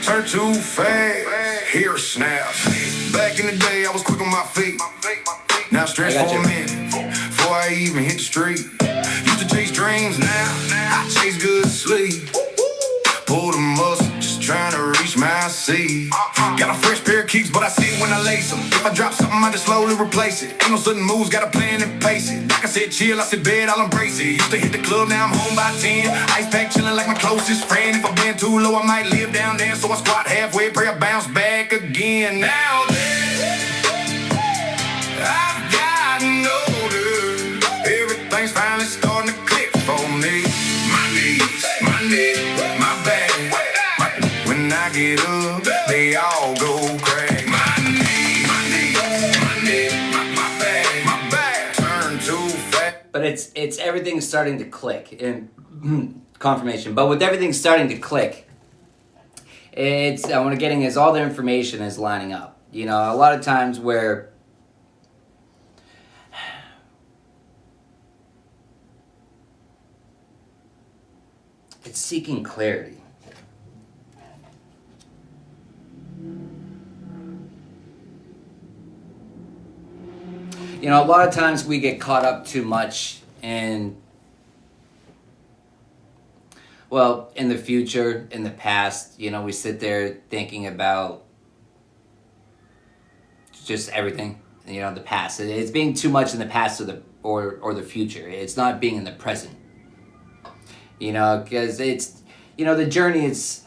[SPEAKER 3] Turn too fast, hear a snap. Back in the day, I was quick on my feet. Now stretch for a minute before I even hit the street. Used to chase dreams, now I chase good sleep. Pull the muscle, just trying to reach my seat. Got a fresh pair of kicks, but I see it when I lace them. If I drop something, I just slowly replace it. Ain't no sudden moves, got a plan and pace it. Like I said, chill, I said bed, I'll embrace it. Used to hit the club, now I'm home by 10. Ice pack chillin' like my closest friend. If I've been too low, I might live down there. So I squat halfway, pray I bounce back again. Now then, I've gotten older. Everything's finally starting to click for me. My knees, my neck, my back. When I get up, they all go crack. My knees, my neck, my back turn too fast.
[SPEAKER 4] But it's everything's starting to click in confirmation. But with everything starting to click, it's what I'm getting is all the information is lining up. You know, a lot of times where it's seeking clarity. You know, a lot of times we get caught up too much in, well, in the future, in the past. You know, we sit there thinking about just everything. You know, the past. It's being too much in the past or the future. It's not being in the present. You know, because it's, you know, the journey it's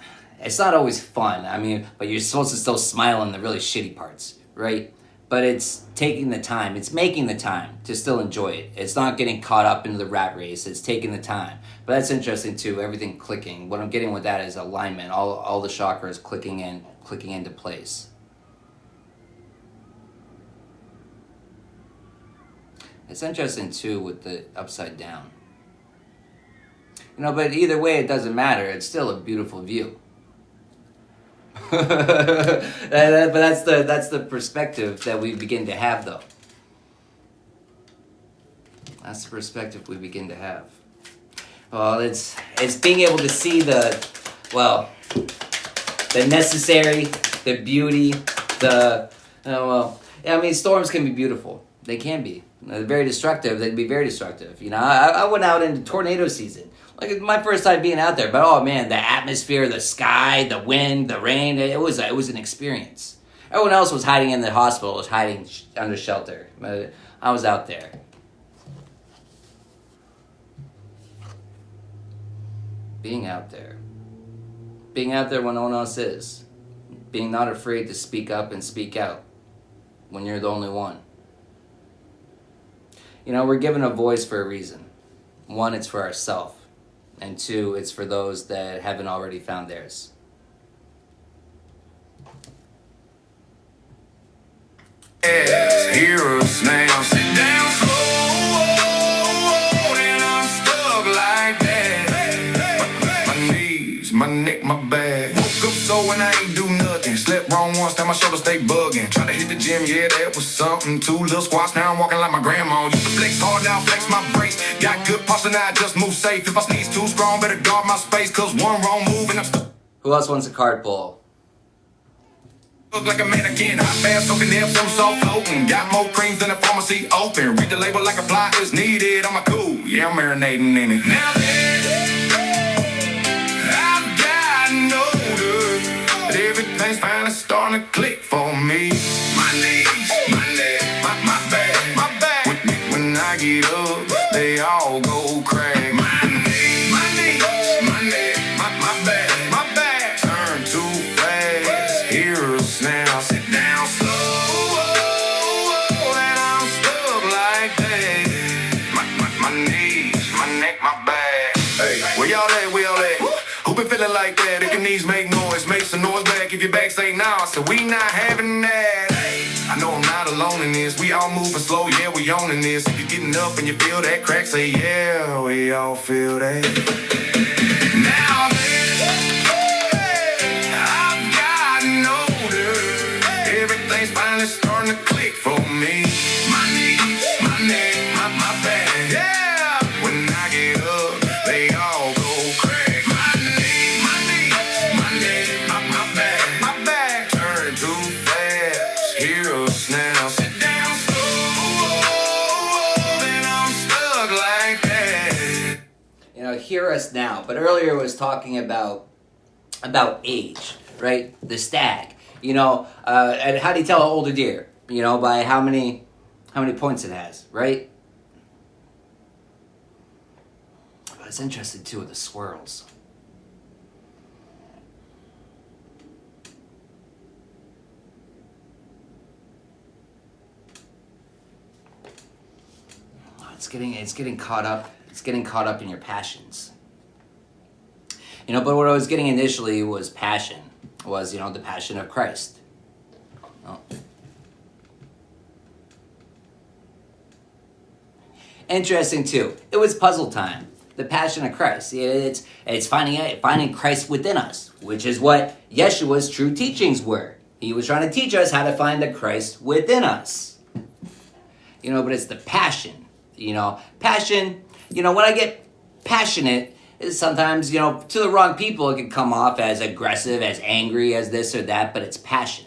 [SPEAKER 4] not always fun. I mean, but you're supposed to still smile in the really shitty parts, right? But it's taking the time. It's making the time to still enjoy it. It's not getting caught up into the rat race. It's taking the time. But that's interesting too. Everything clicking. What I'm getting with that is alignment. All the chakras clicking into place. It's interesting too with the upside down. You know, but either way, it doesn't matter. It's still a beautiful view. But that's the perspective that we begin to have, though. That's the perspective we begin to have. Well, it's being able to see the necessary, the beauty, I mean, storms can be beautiful. They can be. They're very destructive. They can be very destructive. You know, I went out into tornado season. Like, it's my first time being out there, but oh man, the atmosphere, the sky, the wind, the rain, it was an experience. Everyone else was hiding in the hospital, was hiding under shelter, but I was out there. Being out there when no one else is. Being not afraid to speak up and speak out when you're the only one. You know, we're given a voice for a reason. One, it's for ourselves. And two, it's for those that haven't already found theirs.
[SPEAKER 3] Hear us now. Sit down slow, and I'm stuck like that. My knees, my neck, my back. Woke up so when I ain't do nothing. Slept wrong once, now my shoulders stay bugging. Tried to hit the gym, yeah, that was something. 2 little squats, now I'm walking like my grandma. Used to flex hard, now flex my brace. Got good posture, now I just move safe. If I sneeze too strong, better guard my space. Cause one wrong move and I'm stuck.
[SPEAKER 4] Who else wants a card pull?
[SPEAKER 3] Look like a mannequin, hot fast, soaking them, some soft floating. Got more creams than a pharmacy open. Read the label like a fly is needed. I'm a cool, yeah, I'm marinating in it. Now I've gotten older, but everything's finally starting to click for me. My knees, my neck, my back, my back. When I get up, they all go crack. My knees, my neck, my back, my back. Turn too fast, hear us now. Sit down slow, and I'm stuck like that. My knees, my neck, my back. Hey, where y'all at, where y'all at? Who been feeling like that? If your knees make noise, make some noise back. If your back say nah, so we not having that. I know I'm not alone in this. We all moving slow, yeah, we owning this. If you're getting up and you feel that crack, say yeah, we all feel that. Now I've gotten older. Everything's finally starting to click for me. My knees, my neck, my back. Yeah, when I get up, they all go crack. My knees, my neck, my back. Turn too fast, hear us now. Sit down slow, and I'm stuck like that.
[SPEAKER 4] You know, hear us now. But earlier was talking about age, right? The stag. You know, and how do you tell an older deer? You know, by how many points it has, right? But it's interesting too with the squirrels. It's getting caught up. It's getting caught up in your passions. You know, but what I was getting initially was passion. Was, you know, the passion of Christ. Oh. Interesting too. It was puzzle time. The Passion of Christ. It's finding Christ within us, which is what Yeshua's true teachings were. He was trying to teach us how to find the Christ within us. But it's the passion. Passion. When I get passionate, sometimes to the wrong people it can come off as aggressive, as angry, as this or that. But it's passion.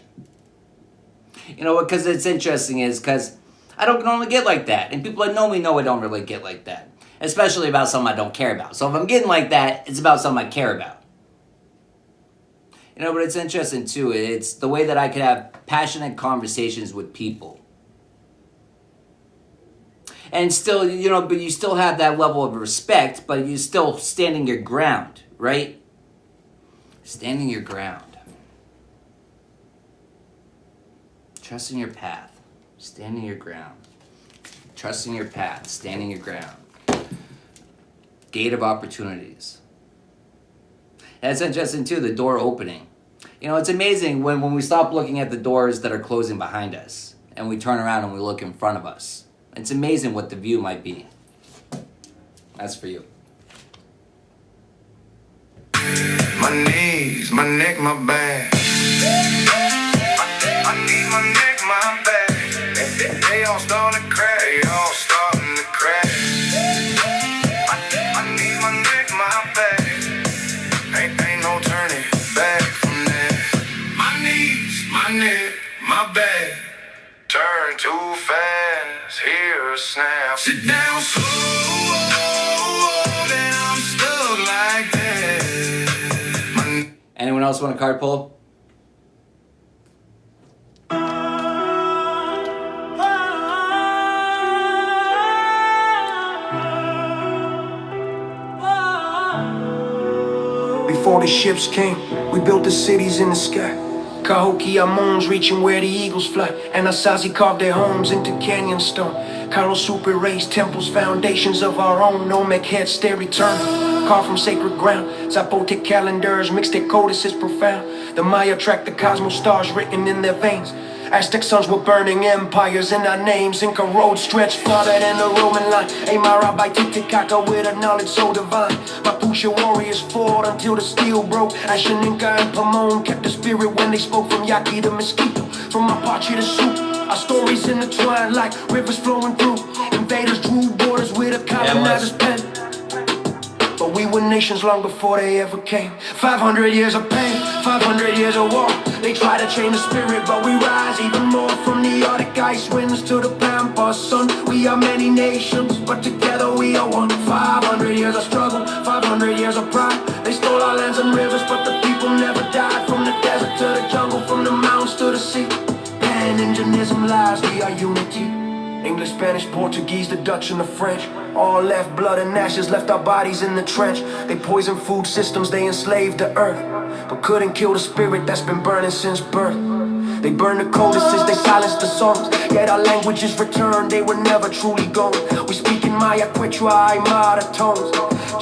[SPEAKER 4] Because it's interesting is because I don't normally get like that, and people that know me know I don't really get like that. Especially about something I don't care about. So if I'm getting like that, it's about something I care about. But it's interesting too. It's the way that I could have passionate conversations with people. And still, but you still have that level of respect, but you're still standing your ground, right? Standing your ground. Trusting your path. Standing your ground. Trusting your path. Standing your ground. Gate of opportunities. That's interesting too, the door opening. It's amazing when we stop looking at the doors that are closing behind us and we turn around and we look in front of us. It's amazing what the view might be. That's for you.
[SPEAKER 3] My knees, my neck, my back. I need my neck, my back. They all starting to crack. They all starting to crack. I need my neck, my back. Ain't no turning back from that. My knees, my neck, my back. Turn too fast, hear a snap. Sit down slow, then I'm stuck like that.
[SPEAKER 4] Anyone else want a card pull?
[SPEAKER 7] Before the ships came, we built the cities in the sky. Cahokia moons reaching where the eagles fly. Anasazi carved their homes into canyon stone. Cairo super raised temples, foundations of our own. Olmec heads stay return, carved from sacred ground. Zapotec calendars mix their codices profound. The Maya track the cosmos, stars written in their veins. Aztec suns were burning empires in our names. Inca roads stretched farther than the Roman line. Aymara by Titicaca with a knowledge so divine. Mapuche warriors fought until the steel broke. Ashen Inca and Pomon kept the spirit when they spoke. From Yaqui to Mosquito, from Apache to Sioux. Our stories intertwined like rivers flowing through. Invaders drew borders with a colonizer's pen. But we were nations long before they ever came. 500 years of pain, 500 years of war. They try to chain the spirit, but we rise even more. From the Arctic ice winds to the Pampas sun. We are many nations, but together we are one. 500 years of struggle, 500 years of pride. They stole our lands and rivers, but the people never died. From the desert to the jungle, from the mountains to the sea. Pan-Indianism lies, we are unity. English, Spanish, Portuguese, the Dutch and the French. All left blood and ashes, left our bodies in the trench. They poisoned food systems, they enslaved the earth, but couldn't kill the spirit that's been burning since birth. They burned the codices, they silenced the songs. Yet our languages returned, they were never truly gone. We speak in Maya, Quechua, Aymara tones.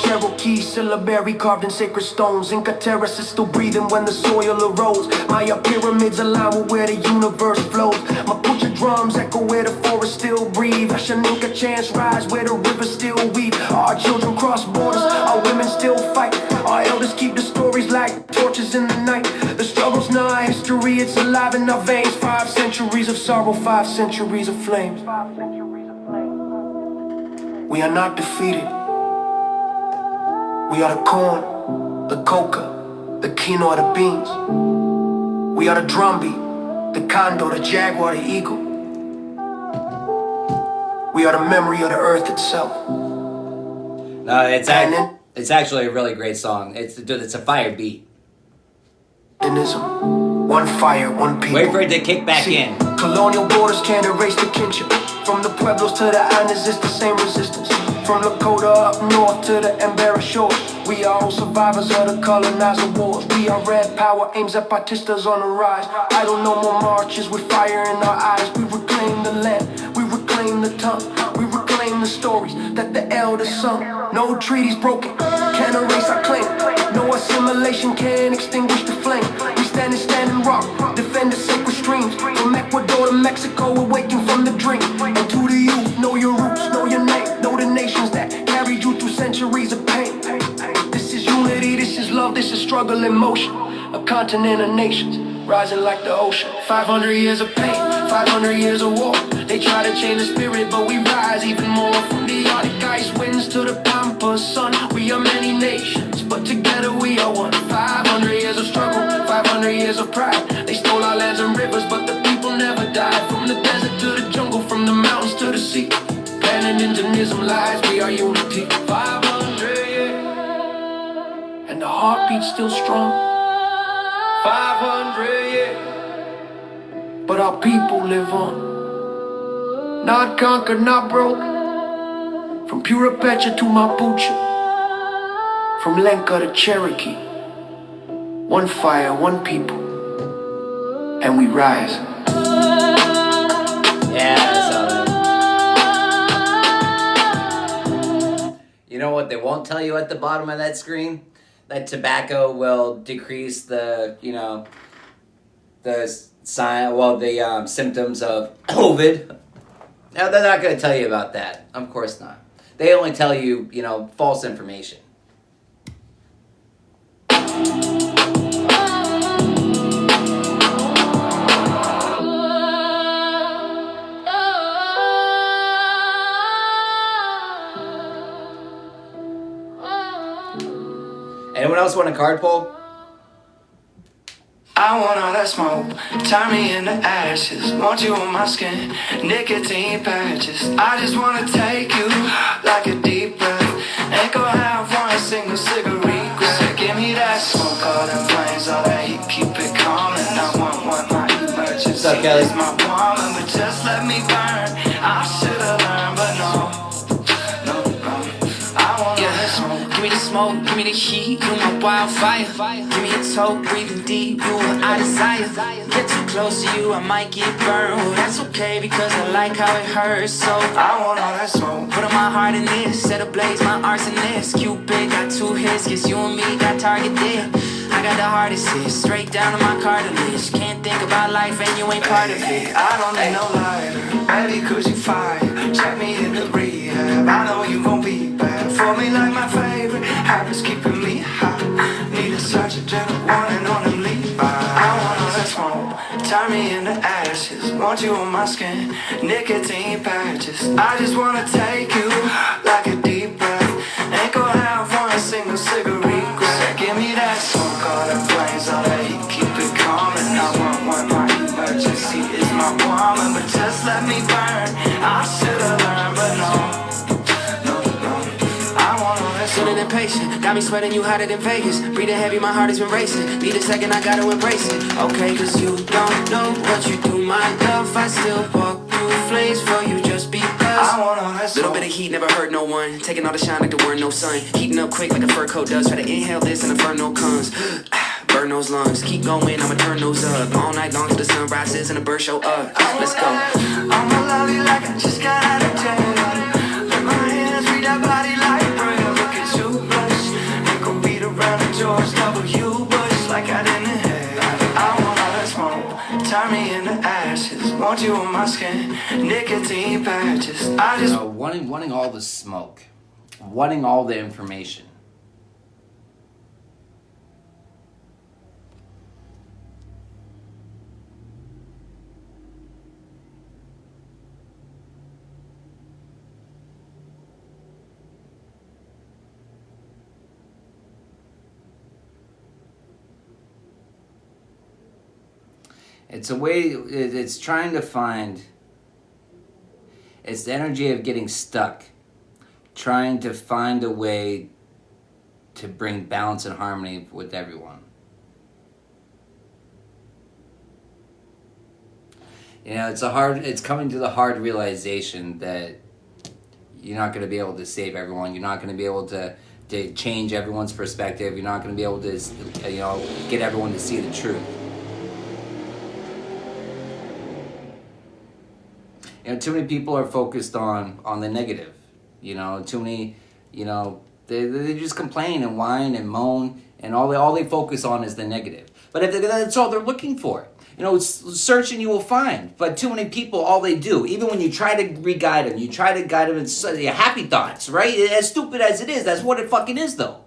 [SPEAKER 7] Cherokee, syllabary carved in sacred stones. Inca terraces still breathing when the soil arose. Maya pyramids align with where the universe flows. Mapuche drums echo where the forest still breathe. Ashen Inca chants rise where the rivers still weave. Our children cross borders, our women still fight. Our elders keep the stories like torches in the night. The struggle's not history, it's alive in our veins. 5 centuries of sorrow, 5 centuries of flames. We are not defeated. We are the corn, the coca, the quinoa, the beans. We are the drumbeat, the condor, the jaguar, the eagle. We are the memory of the earth itself.
[SPEAKER 4] No, it's actually a really great song. It's a fire beat.
[SPEAKER 7] One fire, one people.
[SPEAKER 4] Wait for it to kick back in.
[SPEAKER 7] Colonial borders can't erase the kinship. From the Pueblos to the Andes, it's the same resistance. From Lakota up north to the Embera shores. We are all survivors of the colonizer wars. We are red power, aims at Batistas on the rise. I don't know more marches with fire in our eyes. We reclaim the land, we reclaim the tongue. We reclaim the stories that the elders sung. No treaties broken, can't erase our claim. No assimilation can extinguish the flame. We stand and rock, defend the sacred streams. From Ecuador to Mexico, awaken from the dream. And to the youth, know your roots, know your name, know the still in motion. A continent of nations, rising like the ocean. 500 years of pain, 500 years of war. They try to change the spirit, but we rise even more. From the Arctic ice winds to the pampas sun, we are many nations, but together we are one. 500 years of struggle, 500 years of pride. They stole our lands and rivers, but the people never died. From the desert to the jungle, from the mountains to the sea, planning indigenism lies, we are unity. 500 years, and the heartbeat's still strong. 500 years, but our people live on. Not conquered, not broken. From Purapecha to Mapuche, from Lenca to Cherokee. One fire, one people, and we rise.
[SPEAKER 4] Yeah, that's all that. You know what they won't tell you at the bottom of that screen? That tobacco will decrease the, the symptoms of COVID. Now, they're not going to tell you about that. Of course not. They only tell you, false information. Anyone else want a card pull?
[SPEAKER 7] I want all that smoke, turn me into ashes. Want you on my skin, nicotine patches. I just wanna take you like a deep breath. Ain't gonna have one single cigarette regret. Give me that smoke, all them flames, all that heat, keep it calling. I want my emergency.
[SPEAKER 4] What's up, Kelly?
[SPEAKER 7] It's my woman, but just let me burn. I should've learned, but no. I want all that smoke.
[SPEAKER 8] Give me the smoke, give me the heat, you my wildfire. Give me a toke, breathing deep, you what I desire. Get too close to you, I might get burned. Well, that's okay because I like how it hurts. So
[SPEAKER 7] I want all that smoke.
[SPEAKER 8] put my heart in this, set ablaze my arsonist. Cupid got two hits, guess you and me got targeted. I got the hardest hit, straight down to my cartilage. Can't think about life and you ain't part of it.
[SPEAKER 7] I don't need no lighter, baby, cause you fire. Check me in the rehab, I know you gon' be bad. For me like my favorite, habits keeping me high. Need a surgeon, gentle warning on them leave by. I want all that smoke, turn me into ashes. Want you on my skin, nicotine patches. I just wanna take you like a deep breath. Ain't gonna have one single cigarette regret. Give me that smoke, all the flames, all that heat, keep it calming. I want my emergency is my woman, but just let me burn. I should've learned, but no. I want all that
[SPEAKER 8] Feeling
[SPEAKER 7] smoke.
[SPEAKER 8] impatient, got me sweating you hotter than Vegas. Breathing heavy, my heart has been racing. Need a second, I gotta embrace it. Okay, cause you don't know what you do, my love. I still walk through flames for you just because.
[SPEAKER 7] I want all that
[SPEAKER 8] Little
[SPEAKER 7] smoke.
[SPEAKER 8] bit of heat never hurt no one. Taking all the shine like there were no sun. Heating up quick like a fur coat does. Try to inhale this and the inferno comes. Burn those lungs, keep going, I'ma turn those up. All night long till the sun rises and the birds show up. Let's go.
[SPEAKER 7] I'ma love you like I just got out of jail. Let my hands read that body like prayer. Look at you blush. Ain't gon' beat around the George W. Bush like I didn't have. I want all that smoke, turn me into ashes. Want you on my skin, nicotine patches. I just
[SPEAKER 4] Wanting all the smoke. Wanting all the information. It's a way, it's trying to find, it's the energy of getting stuck, trying to find a way to bring balance and harmony with everyone. It's coming to the hard realization that you're not going to be able to save everyone. You're not going to be able to change everyone's perspective. You're not going to be able to, get everyone to see the truth. Too many people are focused on the negative. Too many, they just complain and whine and moan, and all they focus on is the negative. But if that's all they're looking for. Search and you will find. But too many people, all they do, even when you try to re-guide them, you try to guide them in happy thoughts, right? As stupid as it is, that's what it fucking is, though.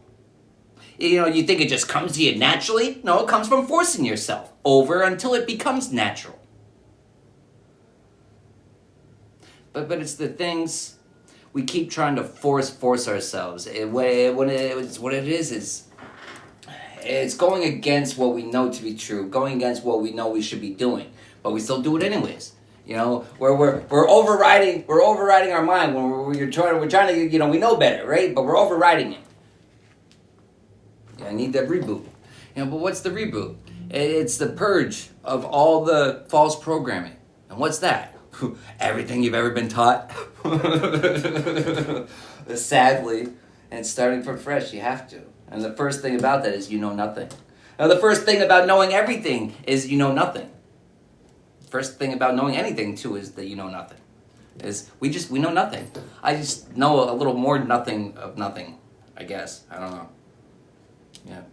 [SPEAKER 4] You know, you think it just comes to you naturally? No, it comes from forcing yourself over until it becomes natural. But it's the things we keep trying to force ourselves. What it is it's going against what we know to be true, going against what we know we should be doing, but we still do it anyways. You know, we're overriding our mind when we're trying to, you know, we know better, right? But we're overriding it. Yeah, I need that reboot. You know, but what's the reboot? It's the purge of all the false programming. And what's that? Everything you've ever been taught. Sadly, and starting from fresh, you have to. And the first thing about that is you know nothing. Now, the first thing about knowing everything is you know nothing. First thing about knowing anything too is that you know nothing. We know nothing. I just know a little more nothing of nothing, I guess. I don't know. Yeah.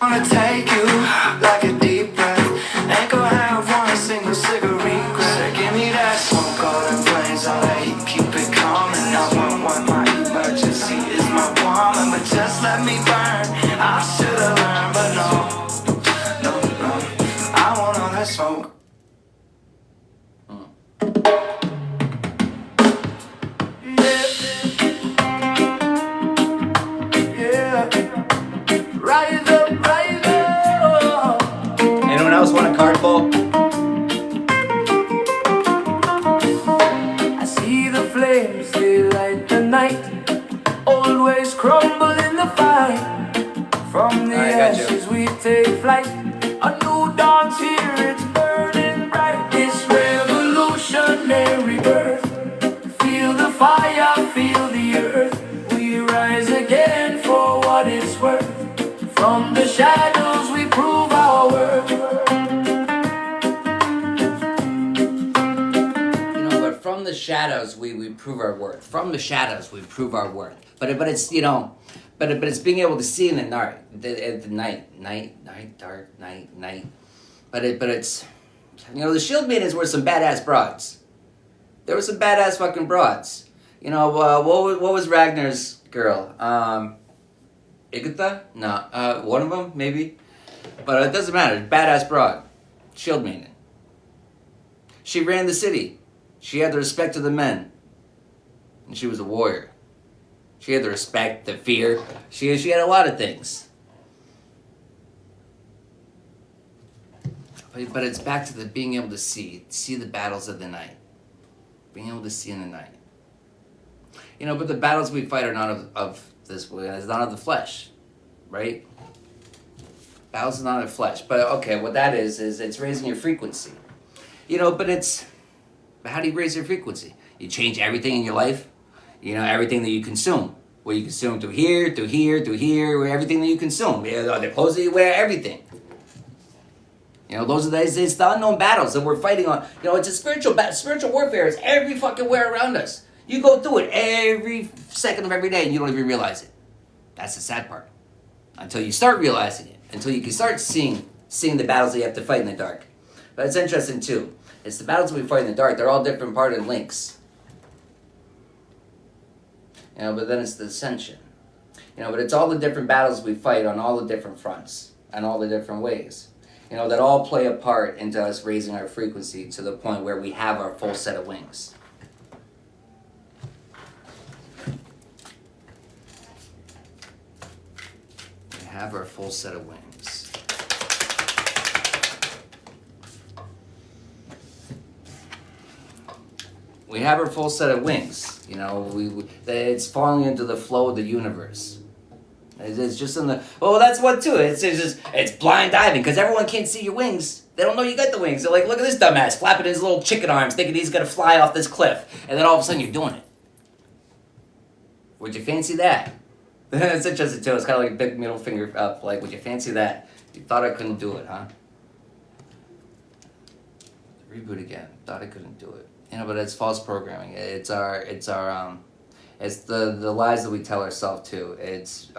[SPEAKER 7] Wanna take you like a deep breath. Ain't gonna have one single cigarette. Give me that smoke, all the flames, all that heat, keep it coming. I want what my emergency is my woman, but just let me burn. I should've learned, but no, I want all that smoke.
[SPEAKER 1] Rise up, rise up.
[SPEAKER 4] Anyone else want a card pull?
[SPEAKER 7] I see the flames, they light the night. Always crumble in the fight. From the
[SPEAKER 4] I got you.
[SPEAKER 7] ashes we take flight. A new dawn's here, it's burning bright. This revolutionary birth. Feel the fire, feel the earth. We rise again for what it's worth. From the shadows we prove our worth.
[SPEAKER 4] You know, but from the shadows we prove our worth. From the shadows we prove our worth. But it's, you know, but it's being able to see in the night, dark night. But it's, you know, the Shield Maidens were some badass broads. There were some badass fucking broads. You know, what was Ragnar's girl? Igatha? No, one of them maybe, but it doesn't matter. Badass broad, Shield Maiden. She ran the city. She had the respect of the men, and she was a warrior. She had the respect, the fear. She had a lot of things. But it's back to the being able to see the battles of the night, being able to see in the night. You know, but the battles we fight are not of this way. It's not of the flesh, right? Battles are not of the flesh. But okay, what that is it's raising your frequency. You know, but how do you raise your frequency? You change everything in your life. You know, everything that you consume. What you consume through here, everything that you consume. You know, the clothes that you wear, everything. You know, those are it's the unknown battles that we're fighting on. You know, it's a spiritual warfare. It's every fucking where around us. You go through it every second of every day and you don't even realize it. That's the sad part. Until you start realizing it. Until you can start seeing the battles that you have to fight in the dark. But it's interesting too. It's the battles that we fight in the dark. They're all different part of links. You know, but then it's the ascension. You know, but it's all the different battles we fight on all the different fronts and all the different ways. You know, that all play a part into us raising our frequency to the point where we have our full set of wings. We have our full set of wings. We have our full set of wings. You know, it's falling into the flow of the universe. It's just in the, well, that's what too. It's blind diving because everyone can't see your wings. They don't know you got the wings. They're like, look at this dumbass flapping his little chicken arms, thinking he's gonna fly off this cliff, and then all of a sudden you're doing it. Would you fancy that? It's interesting too. It's kind of like a big middle finger up. Like, would you fancy that? You thought I couldn't do it, huh? Reboot again. Thought I couldn't do it. You know, but it's false programming. It's the lies that we tell ourselves too. It's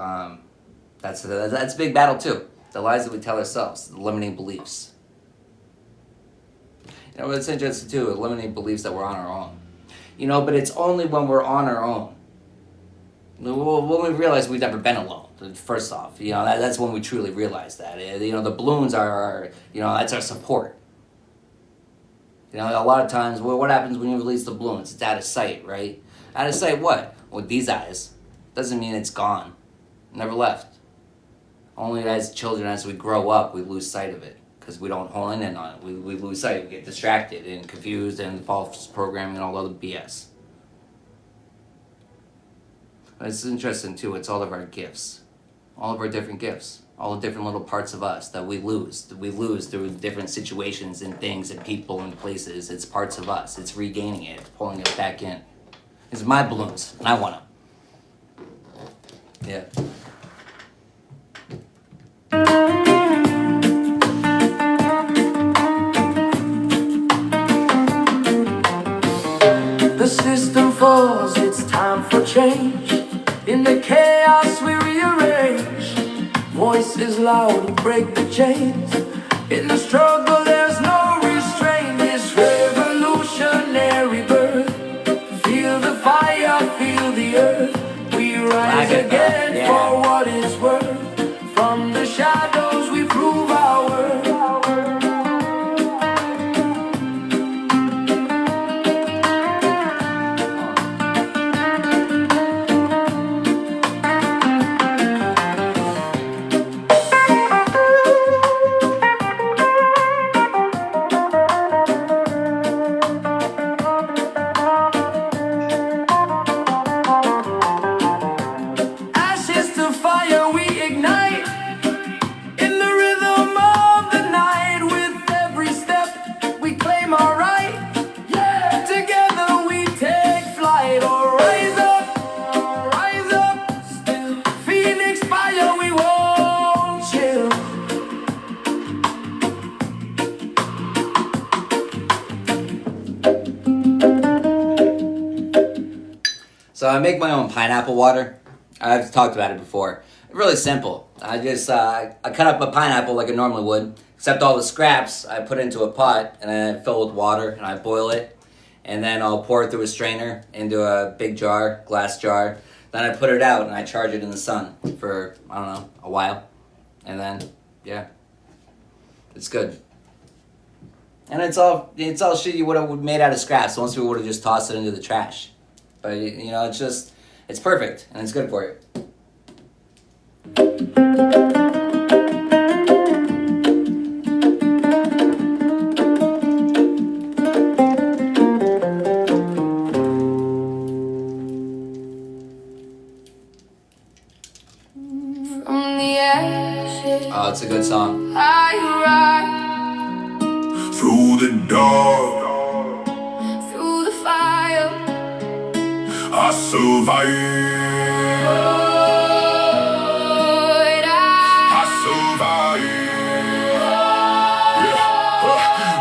[SPEAKER 4] that's a big battle too. The lies that we tell ourselves, the limiting beliefs. You know, but it's interesting too, eliminating beliefs that we're on our own. You know, but it's only when we're on our own When we realized we've never been alone, first off, that's when we truly realized that. The balloons are that's our support. A lot of times, what happens when you release the balloons? It's out of sight, right? Out of sight what? With these eyes. Doesn't mean it's gone. Never left. Only as children, as we grow up, we lose sight of it. Because we don't hone in on it. We lose sight, we get distracted and confused and false programming and all other BS. But it's interesting too, it's all of our gifts. All of our different gifts. All the different little parts of us that we lose. That we lose through different situations and things and people and places. It's parts of us. It's regaining it. It's pulling it back in. It's my balloons, and I want them. Yeah.
[SPEAKER 6] The system falls, it's time for change. In the chaos we rearrange. Voices loud, break the chains. In the struggle there's no restraint. This revolutionary birth. Feel the fire, feel the earth. We rise again for what it's worth. From the shadows we prove our worth.
[SPEAKER 4] So I make my own pineapple water. I've talked about it before. Really simple. I just I cut up a pineapple like I normally would, except all the scraps I put into a pot and then I fill with water and I boil it, and then I'll pour it through a strainer into a big jar, glass jar. Then I put it out and I charge it in the sun for I don't know a while, and then yeah, it's good. And it's all shit you would have made out of scraps. Most people would have just tossed it into the trash. But it's perfect and it's good for you.
[SPEAKER 2] From the ashes,
[SPEAKER 4] Oh, it's a good song.
[SPEAKER 2] I rise
[SPEAKER 3] Through the dark,
[SPEAKER 2] through the fire.
[SPEAKER 3] I survive.
[SPEAKER 2] Lord,
[SPEAKER 3] I survive.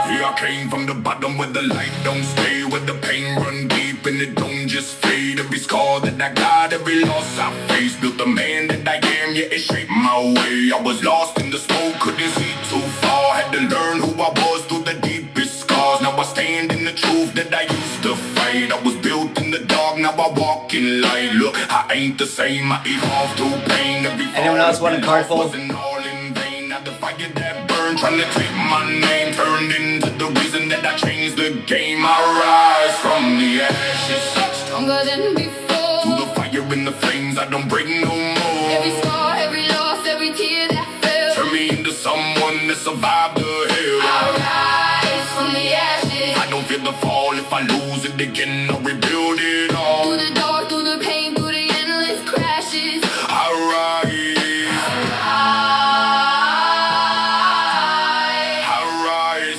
[SPEAKER 3] Yeah, I came from the bottom where the light don't stay, where the pain run deep and it don't just fade. Every scar that I got, every loss I faced, built the man that I am. Yeah, it shaped my way. I was lost in the smoke, couldn't see too far. Had to learn who I was through the deepest scars. Now I stand in the truth that I used to fight. I was built in the dark, now I walk in light. Look, I ain't the same, I evolved through pain.
[SPEAKER 4] Anyone else want a card full?
[SPEAKER 3] Wasn't all in vain. Now the fire that burned, trying to take my name, turned into the reason that I changed the game. I rise from the ashes,
[SPEAKER 2] stronger than before.
[SPEAKER 3] through the fire and the flames, I don't break no more.
[SPEAKER 2] Every scar, every loss, every tear that fell.
[SPEAKER 3] Turn me into someone that survived the hell.
[SPEAKER 2] I rise from the ashes.
[SPEAKER 3] I don't fear the fall. If I lose it again, I'll rebuild it all.
[SPEAKER 2] Through the dark, through the pain, through the endless crashes.
[SPEAKER 3] I rise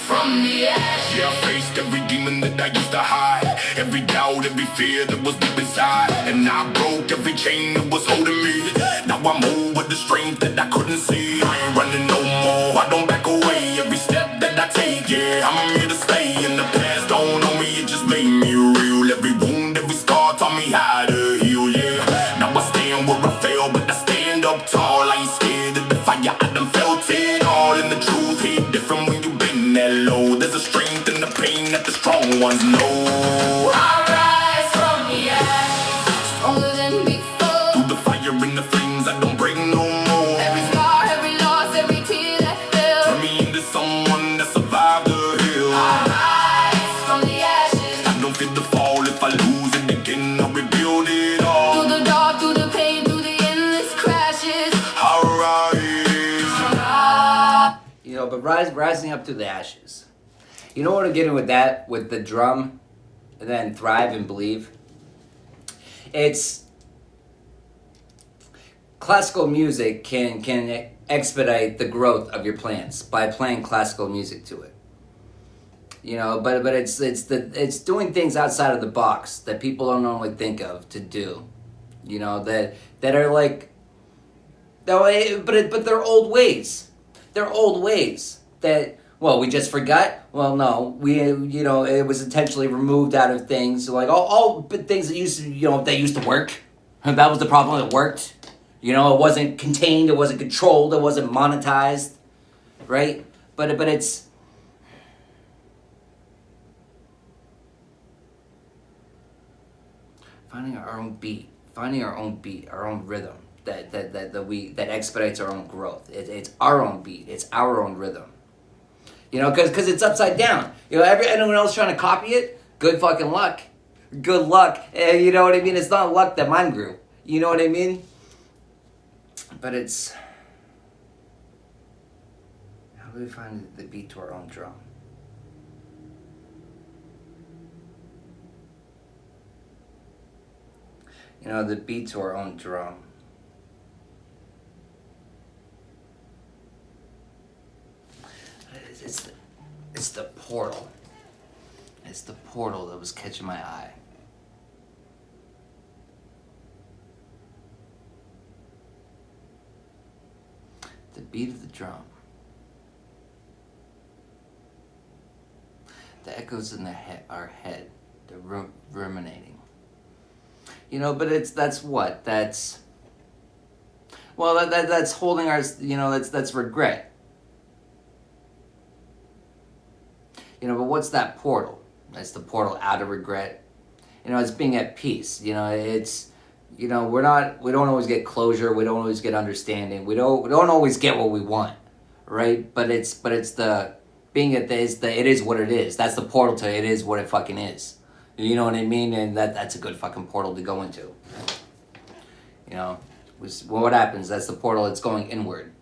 [SPEAKER 2] From the ashes.
[SPEAKER 3] Yeah, I faced every demon that I used to hide, every doubt, every fear that was deep inside, and I broke every chain that was holding me. Now I move with the strength that I couldn't see. I ain't running no more, I don't back away. Every step that I take, yeah, I'm here to stay. In the past don't know me, it just made me real. Every wound, every scar taught me how to heal, yeah. Now I stand where I fell, but I stand up tall. I ain't scared of the fire, I done felt it all. And the truth hit different when you've been that low. There's a strength in the pain that the strong ones know.
[SPEAKER 2] I rise from the ashes, stronger than before.
[SPEAKER 4] know, but rising up through the ashes. You know what I'm getting with that, with the drum, and then thrive and believe? It's classical music can expedite the growth of your plants by playing classical music to it. You know, but it's doing things outside of the box that people don't normally think of to do. You know, that are like, but they're old ways. They're old ways that, well, we just forgot. Well, no, it was intentionally removed out of things. Like all things that used to work. That was the problem. It worked. You know, it wasn't contained. It wasn't controlled. It wasn't monetized, right? But it's finding our own beat, our own rhythm that expedites our own growth. It's our own beat. It's our own rhythm. You know, because it's upside down. You know, anyone else trying to copy it, good fucking luck. Good luck. You know what I mean? It's not luck that mine grew. You know what I mean? But it's, how do we find the beat to our own drum? You know, the beat to our own drum. It's the portal. It's the portal that was catching my eye. The beat of the drum. The echoes in our head. The ruminating. You know, but that's holding our, you know, that's regret. You know, but what's that portal? It's the portal out of regret. You know, it's being at peace. You know, it's, you know, we don't always get closure. We don't always get understanding. We don't always get what we want, right? But it's the being at this, it is what it is. That's the portal to it is what it fucking is. You know what I mean? And that's a good fucking portal to go into. You know, what happens? That's the portal. It's going inward.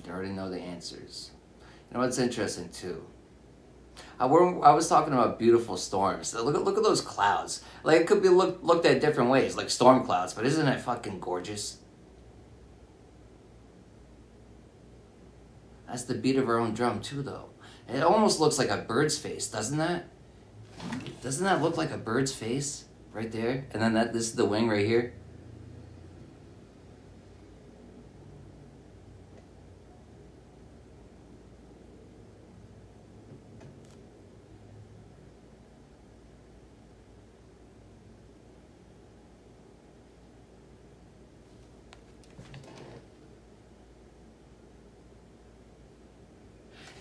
[SPEAKER 4] You already know the answers. You know what's interesting too? I was talking about beautiful storms. Look at those clouds. Like, it could be looked at different ways, like storm clouds. But isn't it fucking gorgeous? That's the beat of our own drum too, though. It almost looks like a bird's face, doesn't that? Doesn't that look like a bird's face right there? And then this is the wing right here.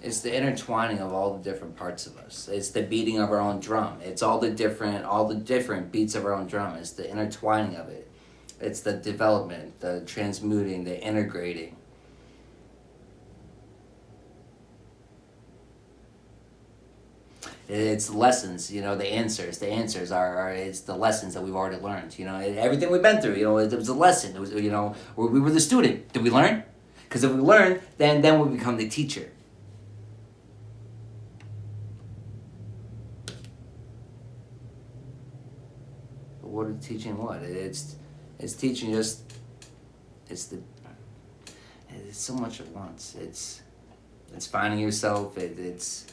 [SPEAKER 4] It's the intertwining of all the different parts of us. It's the beating of our own drum. It's all the different beats of our own drum. It's the intertwining of it. It's the development, the transmuting, the integrating. It's lessons, you know, the answers. The answers are it's the lessons that we've already learned. You know, everything we've been through, you know, it was a lesson. It was, you know, we were the student. Did we learn? Because if we learn, then we become the teacher. What is teaching? What it's teaching just it's so much at once. It's finding yourself. It's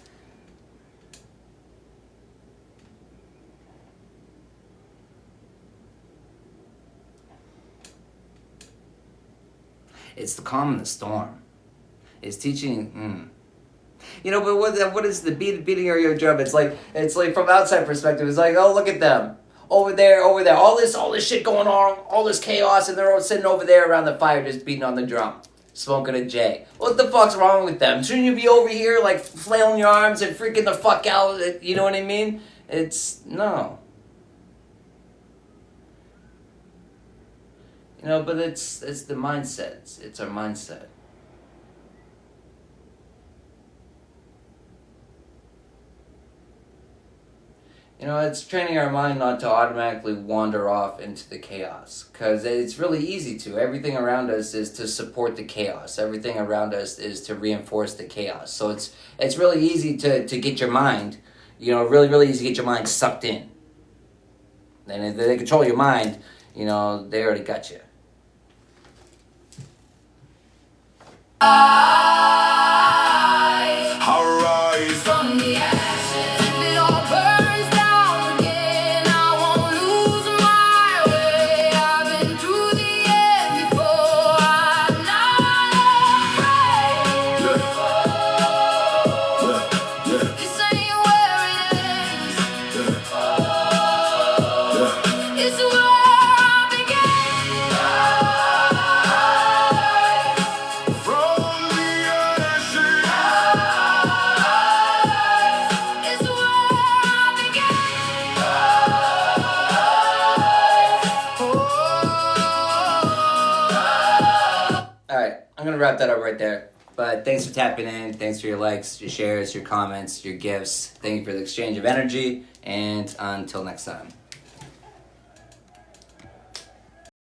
[SPEAKER 4] the calm in the storm. It's teaching. You know, but what is the beating of your drum? It's like from outside perspective. It's like, oh, look at them. Over there, all this shit going on, all this chaos, and they're all sitting over there around the fire just beating on the drum, smoking a J. What the fuck's wrong with them? Shouldn't you be over here, like, flailing your arms and freaking the fuck out, you know what I mean? No. You know, but it's the mindset. It's our mindset. You know, it's training our mind not to automatically wander off into the chaos, because it's really easy to. Everything around us is to support the chaos. Everything around us is to reinforce the chaos. So it's really easy to get your mind, really easy to get your mind sucked in. And if they control your mind, they already got you.
[SPEAKER 3] Alright.
[SPEAKER 2] From the ashes, if it all burns down again, I won't lose my way. I've been through the end before. I'm not afraid. This ain't where it ends. It's where I began.
[SPEAKER 3] From the ashes.
[SPEAKER 2] It's where I began.
[SPEAKER 4] Alright, I'm going to wrap that up right there. But thanks for tapping in. Thanks for your likes, your shares, your comments, your gifts. Thank you for the exchange of energy. And until next time.